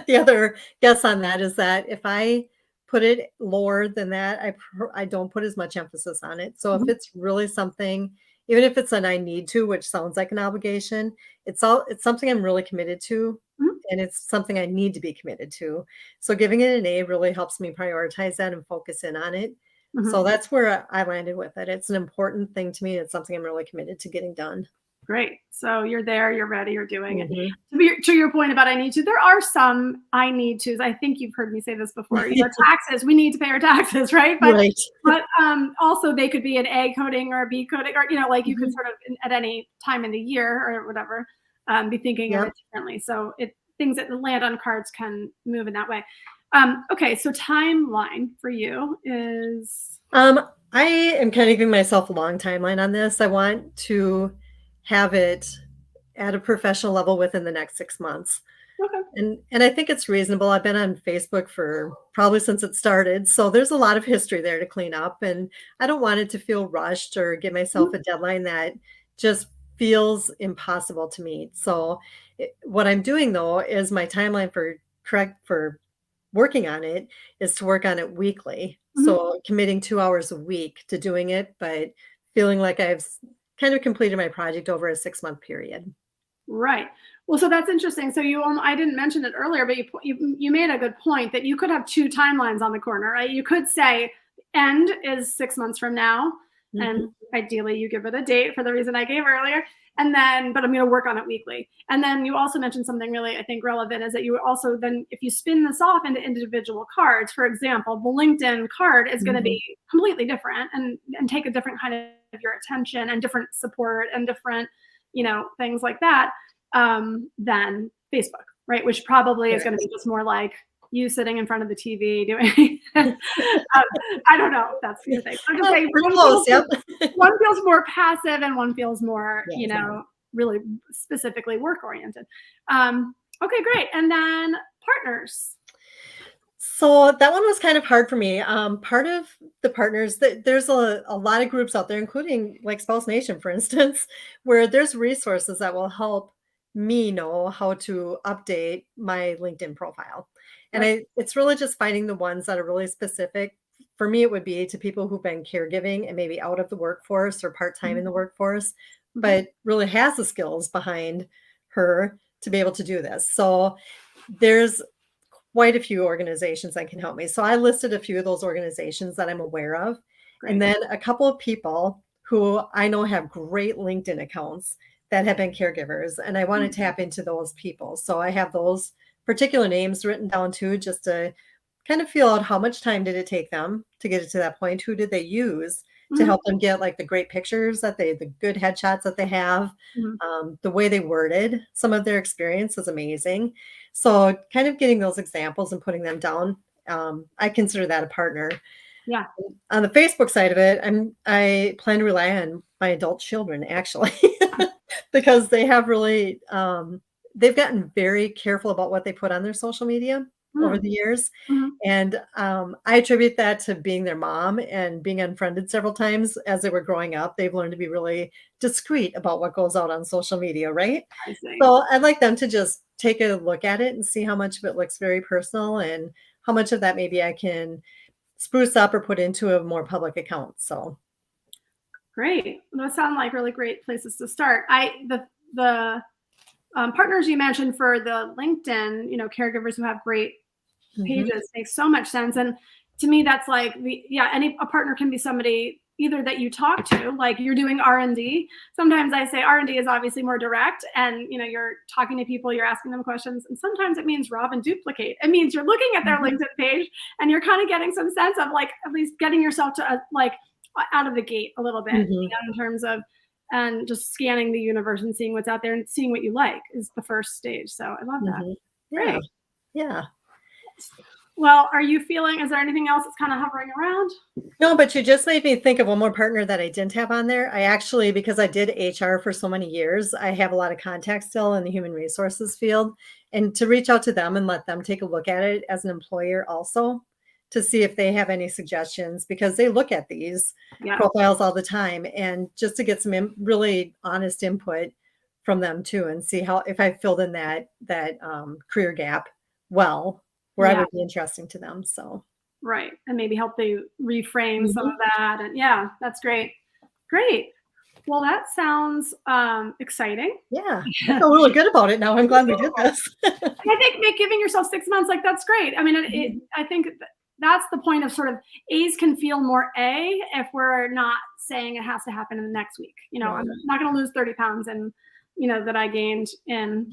[SPEAKER 6] the other guess on that is that if I put it lower than that, I don't put as much emphasis on it. So if
[SPEAKER 3] Mhm.
[SPEAKER 6] it's really something, even if it's an I need to, which sounds like an obligation, it's something I'm really committed to,
[SPEAKER 3] Mhm.
[SPEAKER 6] and it's something I need to be committed to. So giving it an A really helps me prioritize that and focus in on it.
[SPEAKER 3] Mhm.
[SPEAKER 6] So that's where I landed with it. It's an important thing to me. It's something I'm really committed to getting done.
[SPEAKER 3] Great. So you're there, you're ready, you're doing it.
[SPEAKER 6] Mhm.
[SPEAKER 3] To your point about I need to, there are some I need tos. I think you've heard me say this before. Taxes, we need to pay our taxes, right?
[SPEAKER 6] Right.
[SPEAKER 3] But also they could be an A coding or a B coding, or like you could
[SPEAKER 6] Mhm.
[SPEAKER 3] sort of at any time in the year or whatever, be thinking of
[SPEAKER 6] Yep.
[SPEAKER 3] it differently. So things that land on cards can move in that way. Okay, so timeline for you is
[SPEAKER 6] I am kind of giving myself a long timeline on this. I want to have it at a professional level within the next 6 months.
[SPEAKER 3] okay.
[SPEAKER 6] And I think it's reasonable. I've been on Facebook for probably since it started. So there's a lot of history there to clean up. And I don't want it to feel rushed or give myself a deadline that just feels impossible to meet. So what I'm doing though is my timeline for working on it is to work on it weekly.
[SPEAKER 3] Mhm.
[SPEAKER 6] So committing 2 hours a week to doing it, but feeling like kind of completed my project over a 6-month period.
[SPEAKER 3] Right. Well, so that's interesting. So I didn't mention it earlier, but you made a good point that you could have two timelines on the corner, right? You could say end is 6 months from now, and
[SPEAKER 6] Mhm.
[SPEAKER 3] ideally you give it a date for the reason I gave earlier, and then but I'm going to work on it weekly. And then you also mentioned something really I think relevant is that you also then if you spin this off into individual cards, for example, the LinkedIn card is going to
[SPEAKER 6] Mhm.
[SPEAKER 3] be completely different and take a different kind of your attention and different support and different things like that than Facebook, right? Which probably is going to
[SPEAKER 6] Correct.
[SPEAKER 3] be just more like you sitting in front of the TV doing. I don't know if that's your thing. I'm just saying
[SPEAKER 6] Pretty close, yep.
[SPEAKER 3] one feels more passive and one feels more,
[SPEAKER 6] Yes.
[SPEAKER 3] really specifically work oriented. Okay, great. And then partners.
[SPEAKER 6] So that one was kind of hard for me. Part of the partners, there's a lot of groups out there, including like Spouse Nation, for instance, where there's resources that will help me know how to update my LinkedIn profile. And
[SPEAKER 3] Right.
[SPEAKER 6] it's really just finding the ones that are really specific. For me, it would be to people who've been caregiving and maybe out of the workforce or part-time in the workforce,
[SPEAKER 3] Mhm.
[SPEAKER 6] but really has the skills behind her to be able to do this. So there's quite a few organizations that can help me. So I listed a few of those organizations that I'm aware of, and
[SPEAKER 3] Great.
[SPEAKER 6] then a couple of people who I know have great LinkedIn accounts that have been caregivers, and I want to
[SPEAKER 3] Mhm.
[SPEAKER 6] tap into those people. So I have those particular names written down too, just to kind of feel out how much time did it take them to get it to that point? Who did they use to
[SPEAKER 3] Mhm.
[SPEAKER 6] help them get like the great pictures the good headshots that they have?
[SPEAKER 3] Mhm.
[SPEAKER 6] The way they worded some of their experience is amazing. So kind of getting those examples and putting them down, I consider that a partner.
[SPEAKER 3] Yeah.
[SPEAKER 6] On the Facebook side of it, I plan to rely on my adult children actually, because they have really they've gotten very careful about what they put on their social media over the years.
[SPEAKER 3] Mhm.
[SPEAKER 6] And I attribute that to being their mom and being unfriended several times as they were growing up. They've learned to be really discreet about what goes out on social media, right?
[SPEAKER 3] I see.
[SPEAKER 6] So I'd like them to just take a look at it and see how much of it looks very personal and how much of that maybe I can spruce up or put into a more public account. So
[SPEAKER 3] Great. Those sound like really great places to start. The partners you mentioned for the LinkedIn, caregivers who have great pages makes so much sense. And to me, that's like a partner can be somebody either that you talk to, like you're doing R&D. Sometimes I say R&D is obviously more direct, and you're talking to people, you're asking them questions, and sometimes it means rob and duplicate. It means you're looking at their LinkedIn page and you're kind of getting some sense of like at least getting yourself to out of the gate a little bit, in terms of, and just scanning the universe and seeing what's out there and seeing what you like is the first stage. So I love that.
[SPEAKER 6] Yeah.
[SPEAKER 3] Great.
[SPEAKER 6] Yeah.
[SPEAKER 3] Well, is there anything else that's kind of hovering around?
[SPEAKER 6] No, but you just made me think of one more partner that I didn't have on there. I actually, because I did HR for so many years, I have a lot of contacts still in the human resources field, and to reach out to them and let them take a look at it as an employer also to see if they have any suggestions, because they look at these profiles all the time, and just to get some really honest input from them too, and see how, if I filled in that career gap well, where I would be interesting to them. So
[SPEAKER 3] right, and maybe help they reframe some of that. And that's great. Well, that sounds exciting.
[SPEAKER 6] Yeah, I feel really good about it now. I'm glad we did this.
[SPEAKER 3] I think giving yourself 6 months, like, that's great. I mean, I think that's the point of sort of A's can feel more A if we're not saying it has to happen in the next week. I'm not going to lose 30 pounds and that I gained in.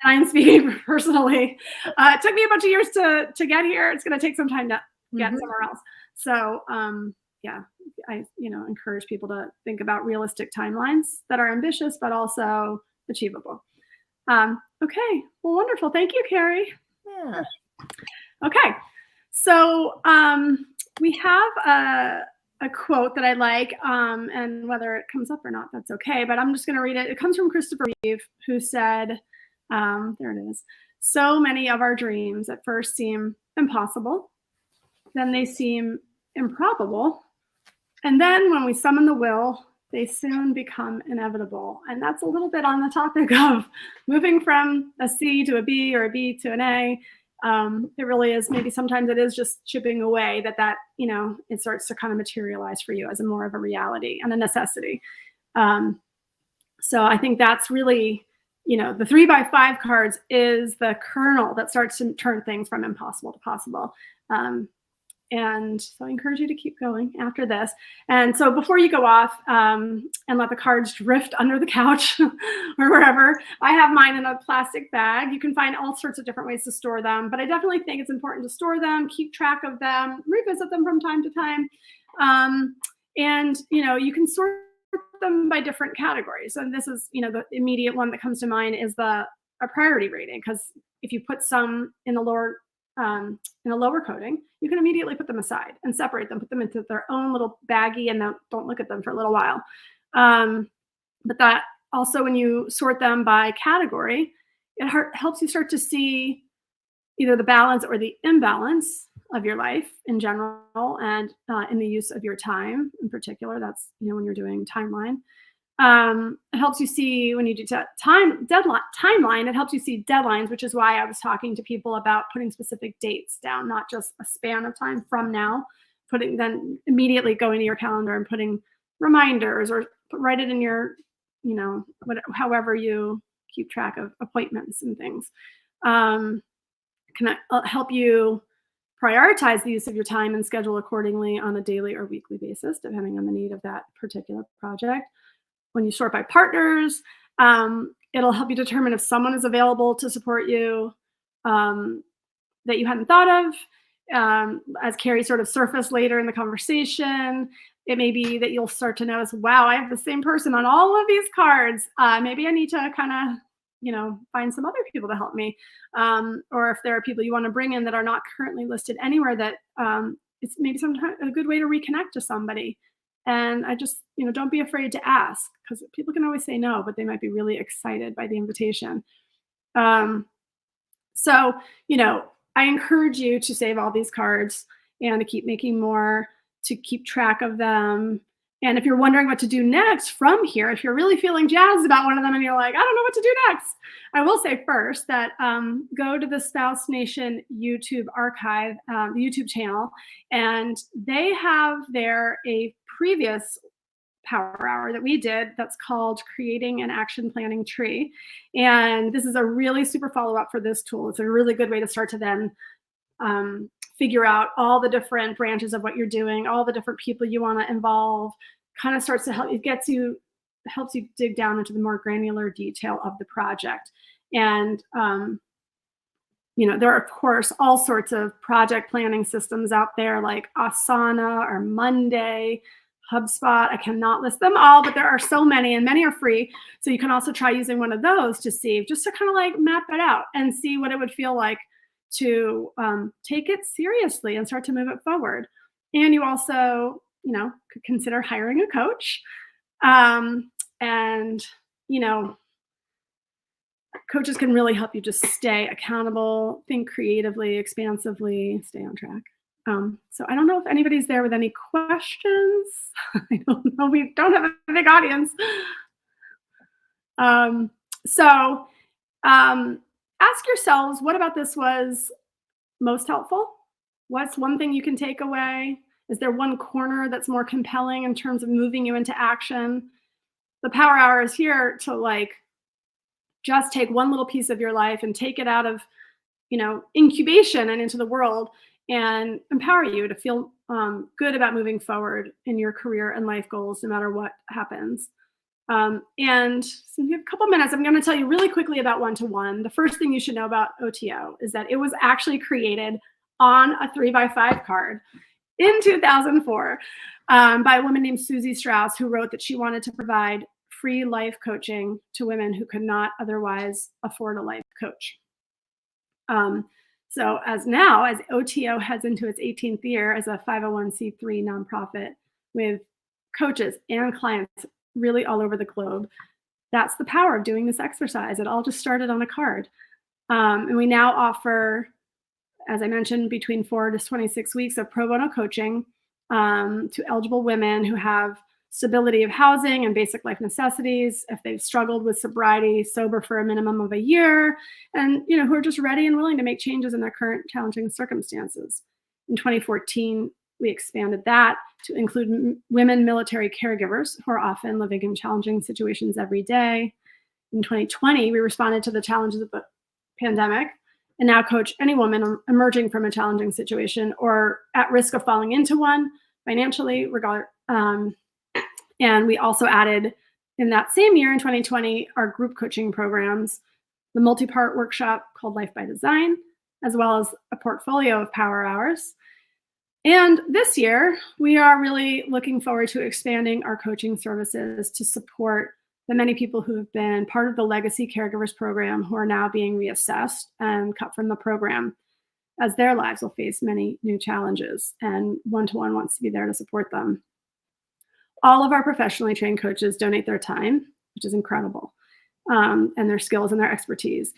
[SPEAKER 3] I'm speaking personally. It took me a bunch of years to get here. It's going to take some time to get somewhere else. So I encourage people to think about realistic timelines that are ambitious but also achievable. Okay, well, wonderful. Thank you, Carrie.
[SPEAKER 6] Yeah.
[SPEAKER 3] Okay, so we have a quote that I like, and whether it comes up or not, that's okay. But I'm just going to read it. It comes from Christopher Reeve, who said, there it is. So many of our dreams at first seem impossible, then they seem improbable, and then when we summon the will, they soon become inevitable. And that's a little bit on the topic of moving from a C to a B or a B to an A. It really is, maybe sometimes it is just chipping away that it starts to kind of materialize for you as more of a reality and a necessity. So I think that's really, the 3x5 cards is the kernel that starts to turn things from impossible to possible. And so I encourage you to keep going after this. And so before you go off and let the cards drift under the couch or wherever, I have mine in a plastic bag. You can find all sorts of different ways to store them, but I definitely think it's important to store them, keep track of them, revisit them from time to time. And you can sort them by different categories. And this is, the immediate one that comes to mind is a priority rating, because if you put some in a lower coding, you can immediately put them aside and separate them, put them into their own little baggie, and don't look at them for a little while. But that also, when you sort them by category, it helps you start to see either the balance or the imbalance of your life in general, and in the use of your time in particular. That's, when you're doing timeline. It helps you see when you do timeline, it helps you see deadlines, which is why I was talking to people about putting specific dates down, not just a span of time from now, then immediately going to your calendar and putting reminders, or write it in your, however you keep track of appointments and things. Can help you prioritize the use of your time and schedule accordingly on a daily or weekly basis, depending on the need of that particular project. When you sort by partners, it'll help you determine if someone is available to support you that you hadn't thought of. As Carrie sort of surfaced later in the conversation, it may be that you'll start to notice, wow, I have the same person on all of these cards. Maybe I need to kind of, find some other people to help me. Or if there are people you want to bring in that are not currently listed anywhere that it's maybe sometimes a good way to reconnect to somebody. And I just, don't be afraid to ask, because people can always say no, but they might be really excited by the invitation. So, I encourage you to save all these cards and to keep making more, to keep track of them. And if you're wondering what to do next from here, if you're really feeling jazzed about one of them and you're like, I don't know what to do next, I will say first that go to the Spouse Nation YouTube archive, the YouTube channel, and they have there a previous power hour that we did that's called Creating an Action Planning Tree. And this is a really super follow-up for this tool. It's a really good way to start to then figure out all the different branches of what you're doing, all the different people you want to involve, kind of starts to help, helps you dig down into the more granular detail of the project. And, there are, of course, all sorts of project planning systems out there like Asana or Monday, HubSpot. I cannot list them all, but there are so many, and many are free. So you can also try using one of those to see, just to kind of like map it out and see what it would feel like to take it seriously and start to move it forward. And you also, could consider hiring a coach. Coaches can really help you just stay accountable, think creatively, expansively, stay on track. So I don't know if anybody's there with any questions. I don't know. We don't have a big audience. Ask yourselves, what about this was most helpful? What's one thing you can take away? Is there one corner that's more compelling in terms of moving you into action? The power hour is here to just take one little piece of your life and take it out of, incubation and into the world and empower you to feel good about moving forward in your career and life goals, no matter what happens. And so we have a couple minutes. I'm going to tell you really quickly about one-to-one. The first thing you should know about OTO is that it was actually created on a 3x5 card in 2004 by a woman named Susie Strauss, who wrote that she wanted to provide free life coaching to women who could not otherwise afford a life coach. So as OTO heads into its 18th year as a 501c3 nonprofit with coaches and clients really all over the globe, that's the power of doing this exercise. It all just started on a card. And we now offer, as I mentioned, between 4 to 26 weeks of pro bono coaching to eligible women who have stability of housing and basic life necessities, if they've struggled with sobriety, sober for a minimum of a year, and who are just ready and willing to make changes in their current challenging circumstances. In 2014, we expanded that to include women military caregivers who are often living in challenging situations every day. In 2020, we responded to the challenges of the pandemic and now coach any woman emerging from a challenging situation or at risk of falling into one financially, and we also added in that same year in 2020, our group coaching programs, the multi-part workshop called Life by Design, as well as a portfolio of power hours. And this year, we are really looking forward to expanding our coaching services to support the many people who have been part of the Legacy Caregivers program who are now being reassessed and cut from the program, as their lives will face many new challenges, and one-to-one wants to be there to support them. All of our professionally trained coaches donate their time, which is incredible, and their skills and their expertise.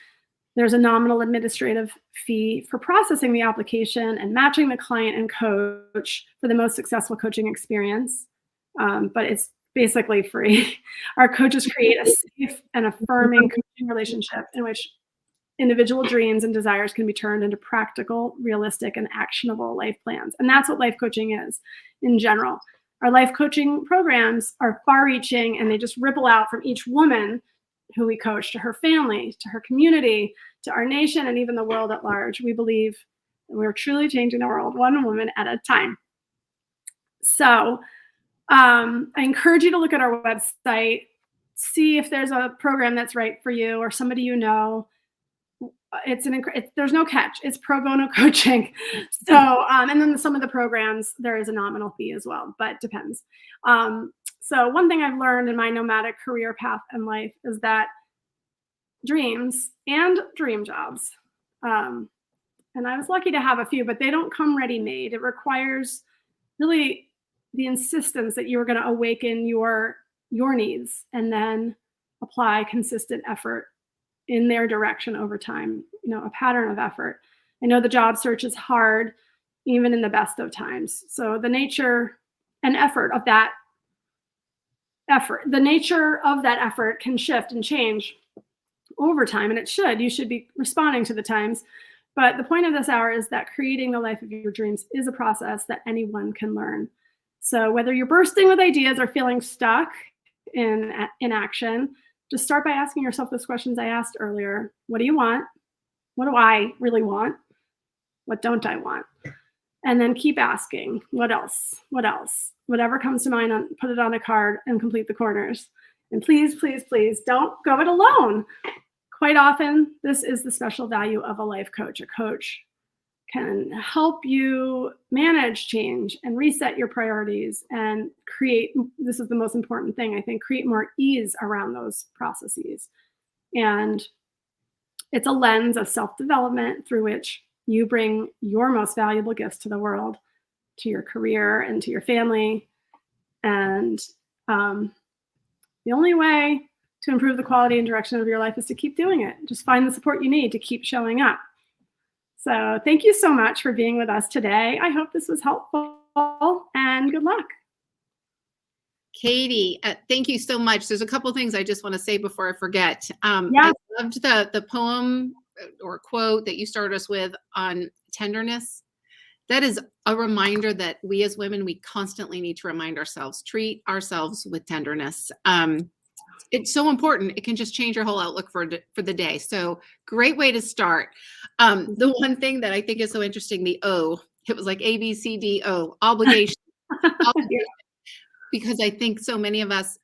[SPEAKER 3] There's a nominal administrative fee for processing the application and matching the client and coach for the most successful coaching experience, but it's basically free. Our coaches create a safe and affirming coaching relationship in which individual dreams and desires can be turned into practical, realistic, and actionable life plans. And that's what life coaching is in general. Our life coaching programs are far-reaching, and they just ripple out from each woman who we coach to her family, to her community, to our nation, and even the world at large. We believe that we're truly changing the world one woman at a time. So I encourage you to look at our website, see if there's a program that's right for you or somebody you know. There's no catch. It's pro bono coaching. So, and then some of the programs, there is a nominal fee as well, but depends. So one thing I've learned in my nomadic career path in life is that dreams and dream jobs, and And I was lucky to have a few, but they don't come ready-made. It requires really the insistence that you're going to awaken your needs and then apply consistent effort in their direction over time, a pattern of effort. I know the job search is hard, even in the best of times. So the nature and effort of that effort can shift and change over time, and it should. You should be responding to the times. But the point of this hour is that creating the life of your dreams is a process that anyone can learn. So whether you're bursting with ideas or feeling stuck in action, just start by asking yourself those questions I asked earlier. What do you want? What do I really want? What don't I want? And then keep asking, what else? What else? Whatever comes to mind, put it on a card and complete the corners. And please, please, please don't go it alone. Quite often, this is the special value of a life coach. A coach can help you manage change and reset your priorities and create, this is the most important thing, I think, create more ease around those processes. And it's a lens of self-development through which you bring your most valuable gifts to the world, to your career and to your family. And the only way to improve the quality and direction of your life is to keep doing it. Just find the support you need to keep showing up. So thank you so much for being with us today. I hope this was helpful, and good luck.
[SPEAKER 1] Katie, thank you so much. There's a couple things I just want to say before I forget.
[SPEAKER 3] Yes.
[SPEAKER 1] I loved the poem or quote that you started us with on tenderness. That is a reminder that we as women, we constantly need to remind ourselves, treat ourselves with tenderness. It's so important. It can just change your whole outlook for the day. So great way to start. The one thing that I think is so interesting, the O, it was like A, B, C, D, O, obligation. Obligation. Because I think so many of us,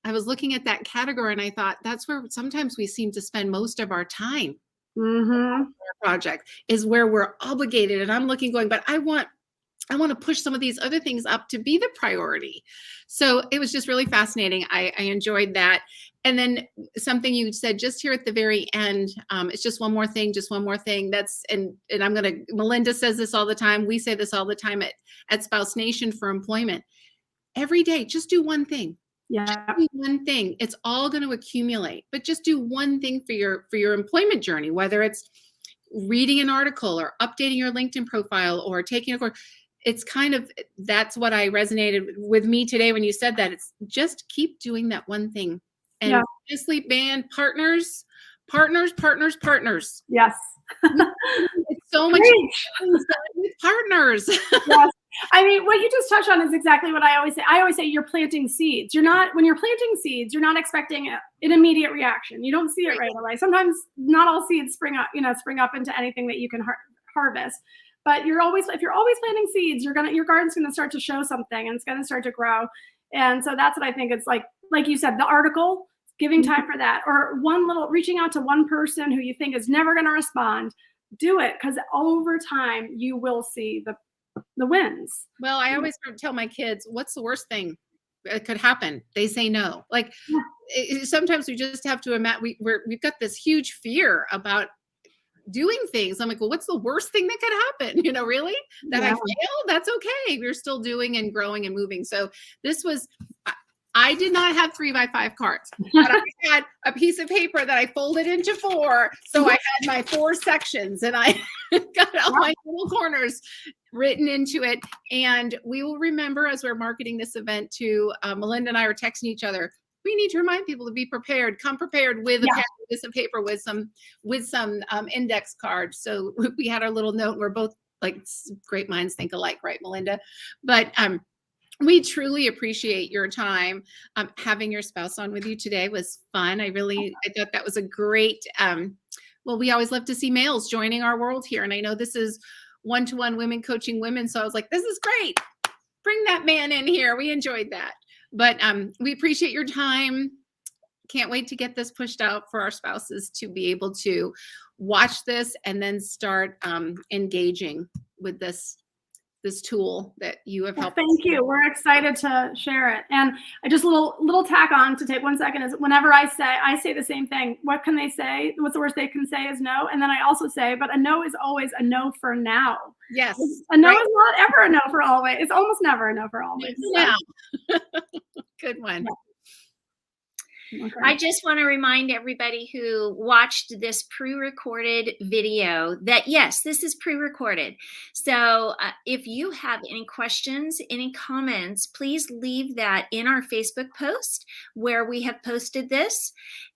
[SPEAKER 1] I was looking at that category and I thought that's where sometimes we seem to spend most of our time.
[SPEAKER 3] Mm-hmm.
[SPEAKER 1] Our project is where we're obligated. And I'm looking going, but I want to push some of these other things up to be the priority. So it was just really fascinating. I enjoyed that. And then something you said just here at the very end, it's just one more thing, That's, and Melinda says this all the time. We say this all the time at Spouse Nation for employment. Every day, just do one thing.
[SPEAKER 3] Yeah.
[SPEAKER 1] Just do one thing. It's all going to accumulate, but just do one thing for your employment journey, whether it's reading an article or updating your LinkedIn profile or taking a course. It's kind of, that's what I resonated with me today when you said that. It's just keep doing that one thing. And obviously, band partners.
[SPEAKER 3] Yes.
[SPEAKER 1] It's so much with partners.
[SPEAKER 3] Yes. I mean, what you just touched on is exactly what I always say. I always say you're planting seeds. When you're planting seeds, you're not expecting an immediate reaction. You don't see it right away. Sometimes not all seeds spring up into anything that you can harvest. But if you're always planting seeds, your garden's going to start to show something, and it's going to start to grow. And so that's what I think. It's like you said, the article, giving time for that, or reaching out to one person who you think is never going to respond. Do it, because over time you will see the wins.
[SPEAKER 1] Well, I always tell my kids, what's the worst thing that could happen? They say no. Like sometimes we just have to imagine we've got this huge fear about doing things. I'm like, well, what's the worst thing that could happen? Really? That I fail? That's okay. We're still doing and growing and moving. So this was, I did not have 3x5 cards, but I had a piece of paper that I folded into 4. So I had my 4 sections and I got all my little corners written into it. And we will remember as we're marketing this event to Melinda and I were texting each other. We need to remind people to be prepared. Come prepared with a piece of paper with some index cards. So we had our little note. We're both like great minds think alike, right, Melinda? But we truly appreciate your time. Having your spouse on with you today was fun. I thought that was a great, we always love to see males joining our world here. And I know this is one-to-one women coaching women. So I was like, this is great. Bring that man in here. We enjoyed that. But we appreciate your time. Can't wait to get this pushed out for our spouses to be able to watch this and then start engaging with this this tool that you have helped.
[SPEAKER 3] Thank you. We're excited to share it. And I just little tack on to take 1 second is whenever I say the same thing. What can they say? What's the worst they can say is no. And then I also say, but a no is always a no for now.
[SPEAKER 1] Yes.
[SPEAKER 3] A no
[SPEAKER 1] right.
[SPEAKER 3] is not ever a no for always. It's almost never a no for always.
[SPEAKER 1] Now. Good one.
[SPEAKER 3] Okay.
[SPEAKER 2] I just want to remind everybody who watched this pre-recorded video that yes, this is pre-recorded. So if you have any questions, any comments, please leave that in our Facebook post where we have posted this.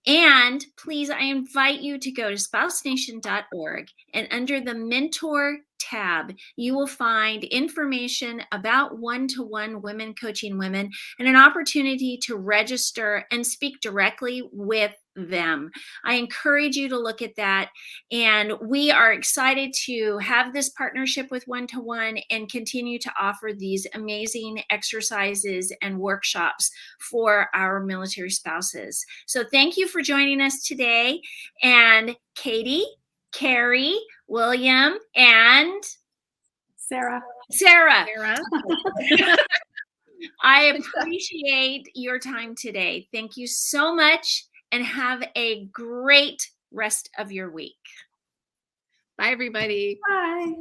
[SPEAKER 2] And please, I invite you to go to spousenation.org, and under the mentor tab, you will find information about one-to-one women coaching women and an opportunity to register and speak directly with them. I encourage you to look at that. And we are excited to have this partnership with One-to-One and continue to offer these amazing exercises and workshops for our military spouses. So thank you for joining us today. And Katie, Carrie, William, and
[SPEAKER 3] Sarah.
[SPEAKER 2] Sarah.
[SPEAKER 1] Sarah.
[SPEAKER 2] I appreciate your time today. Thank you so much, and have a great rest of your week.
[SPEAKER 1] Bye, everybody.
[SPEAKER 3] Bye.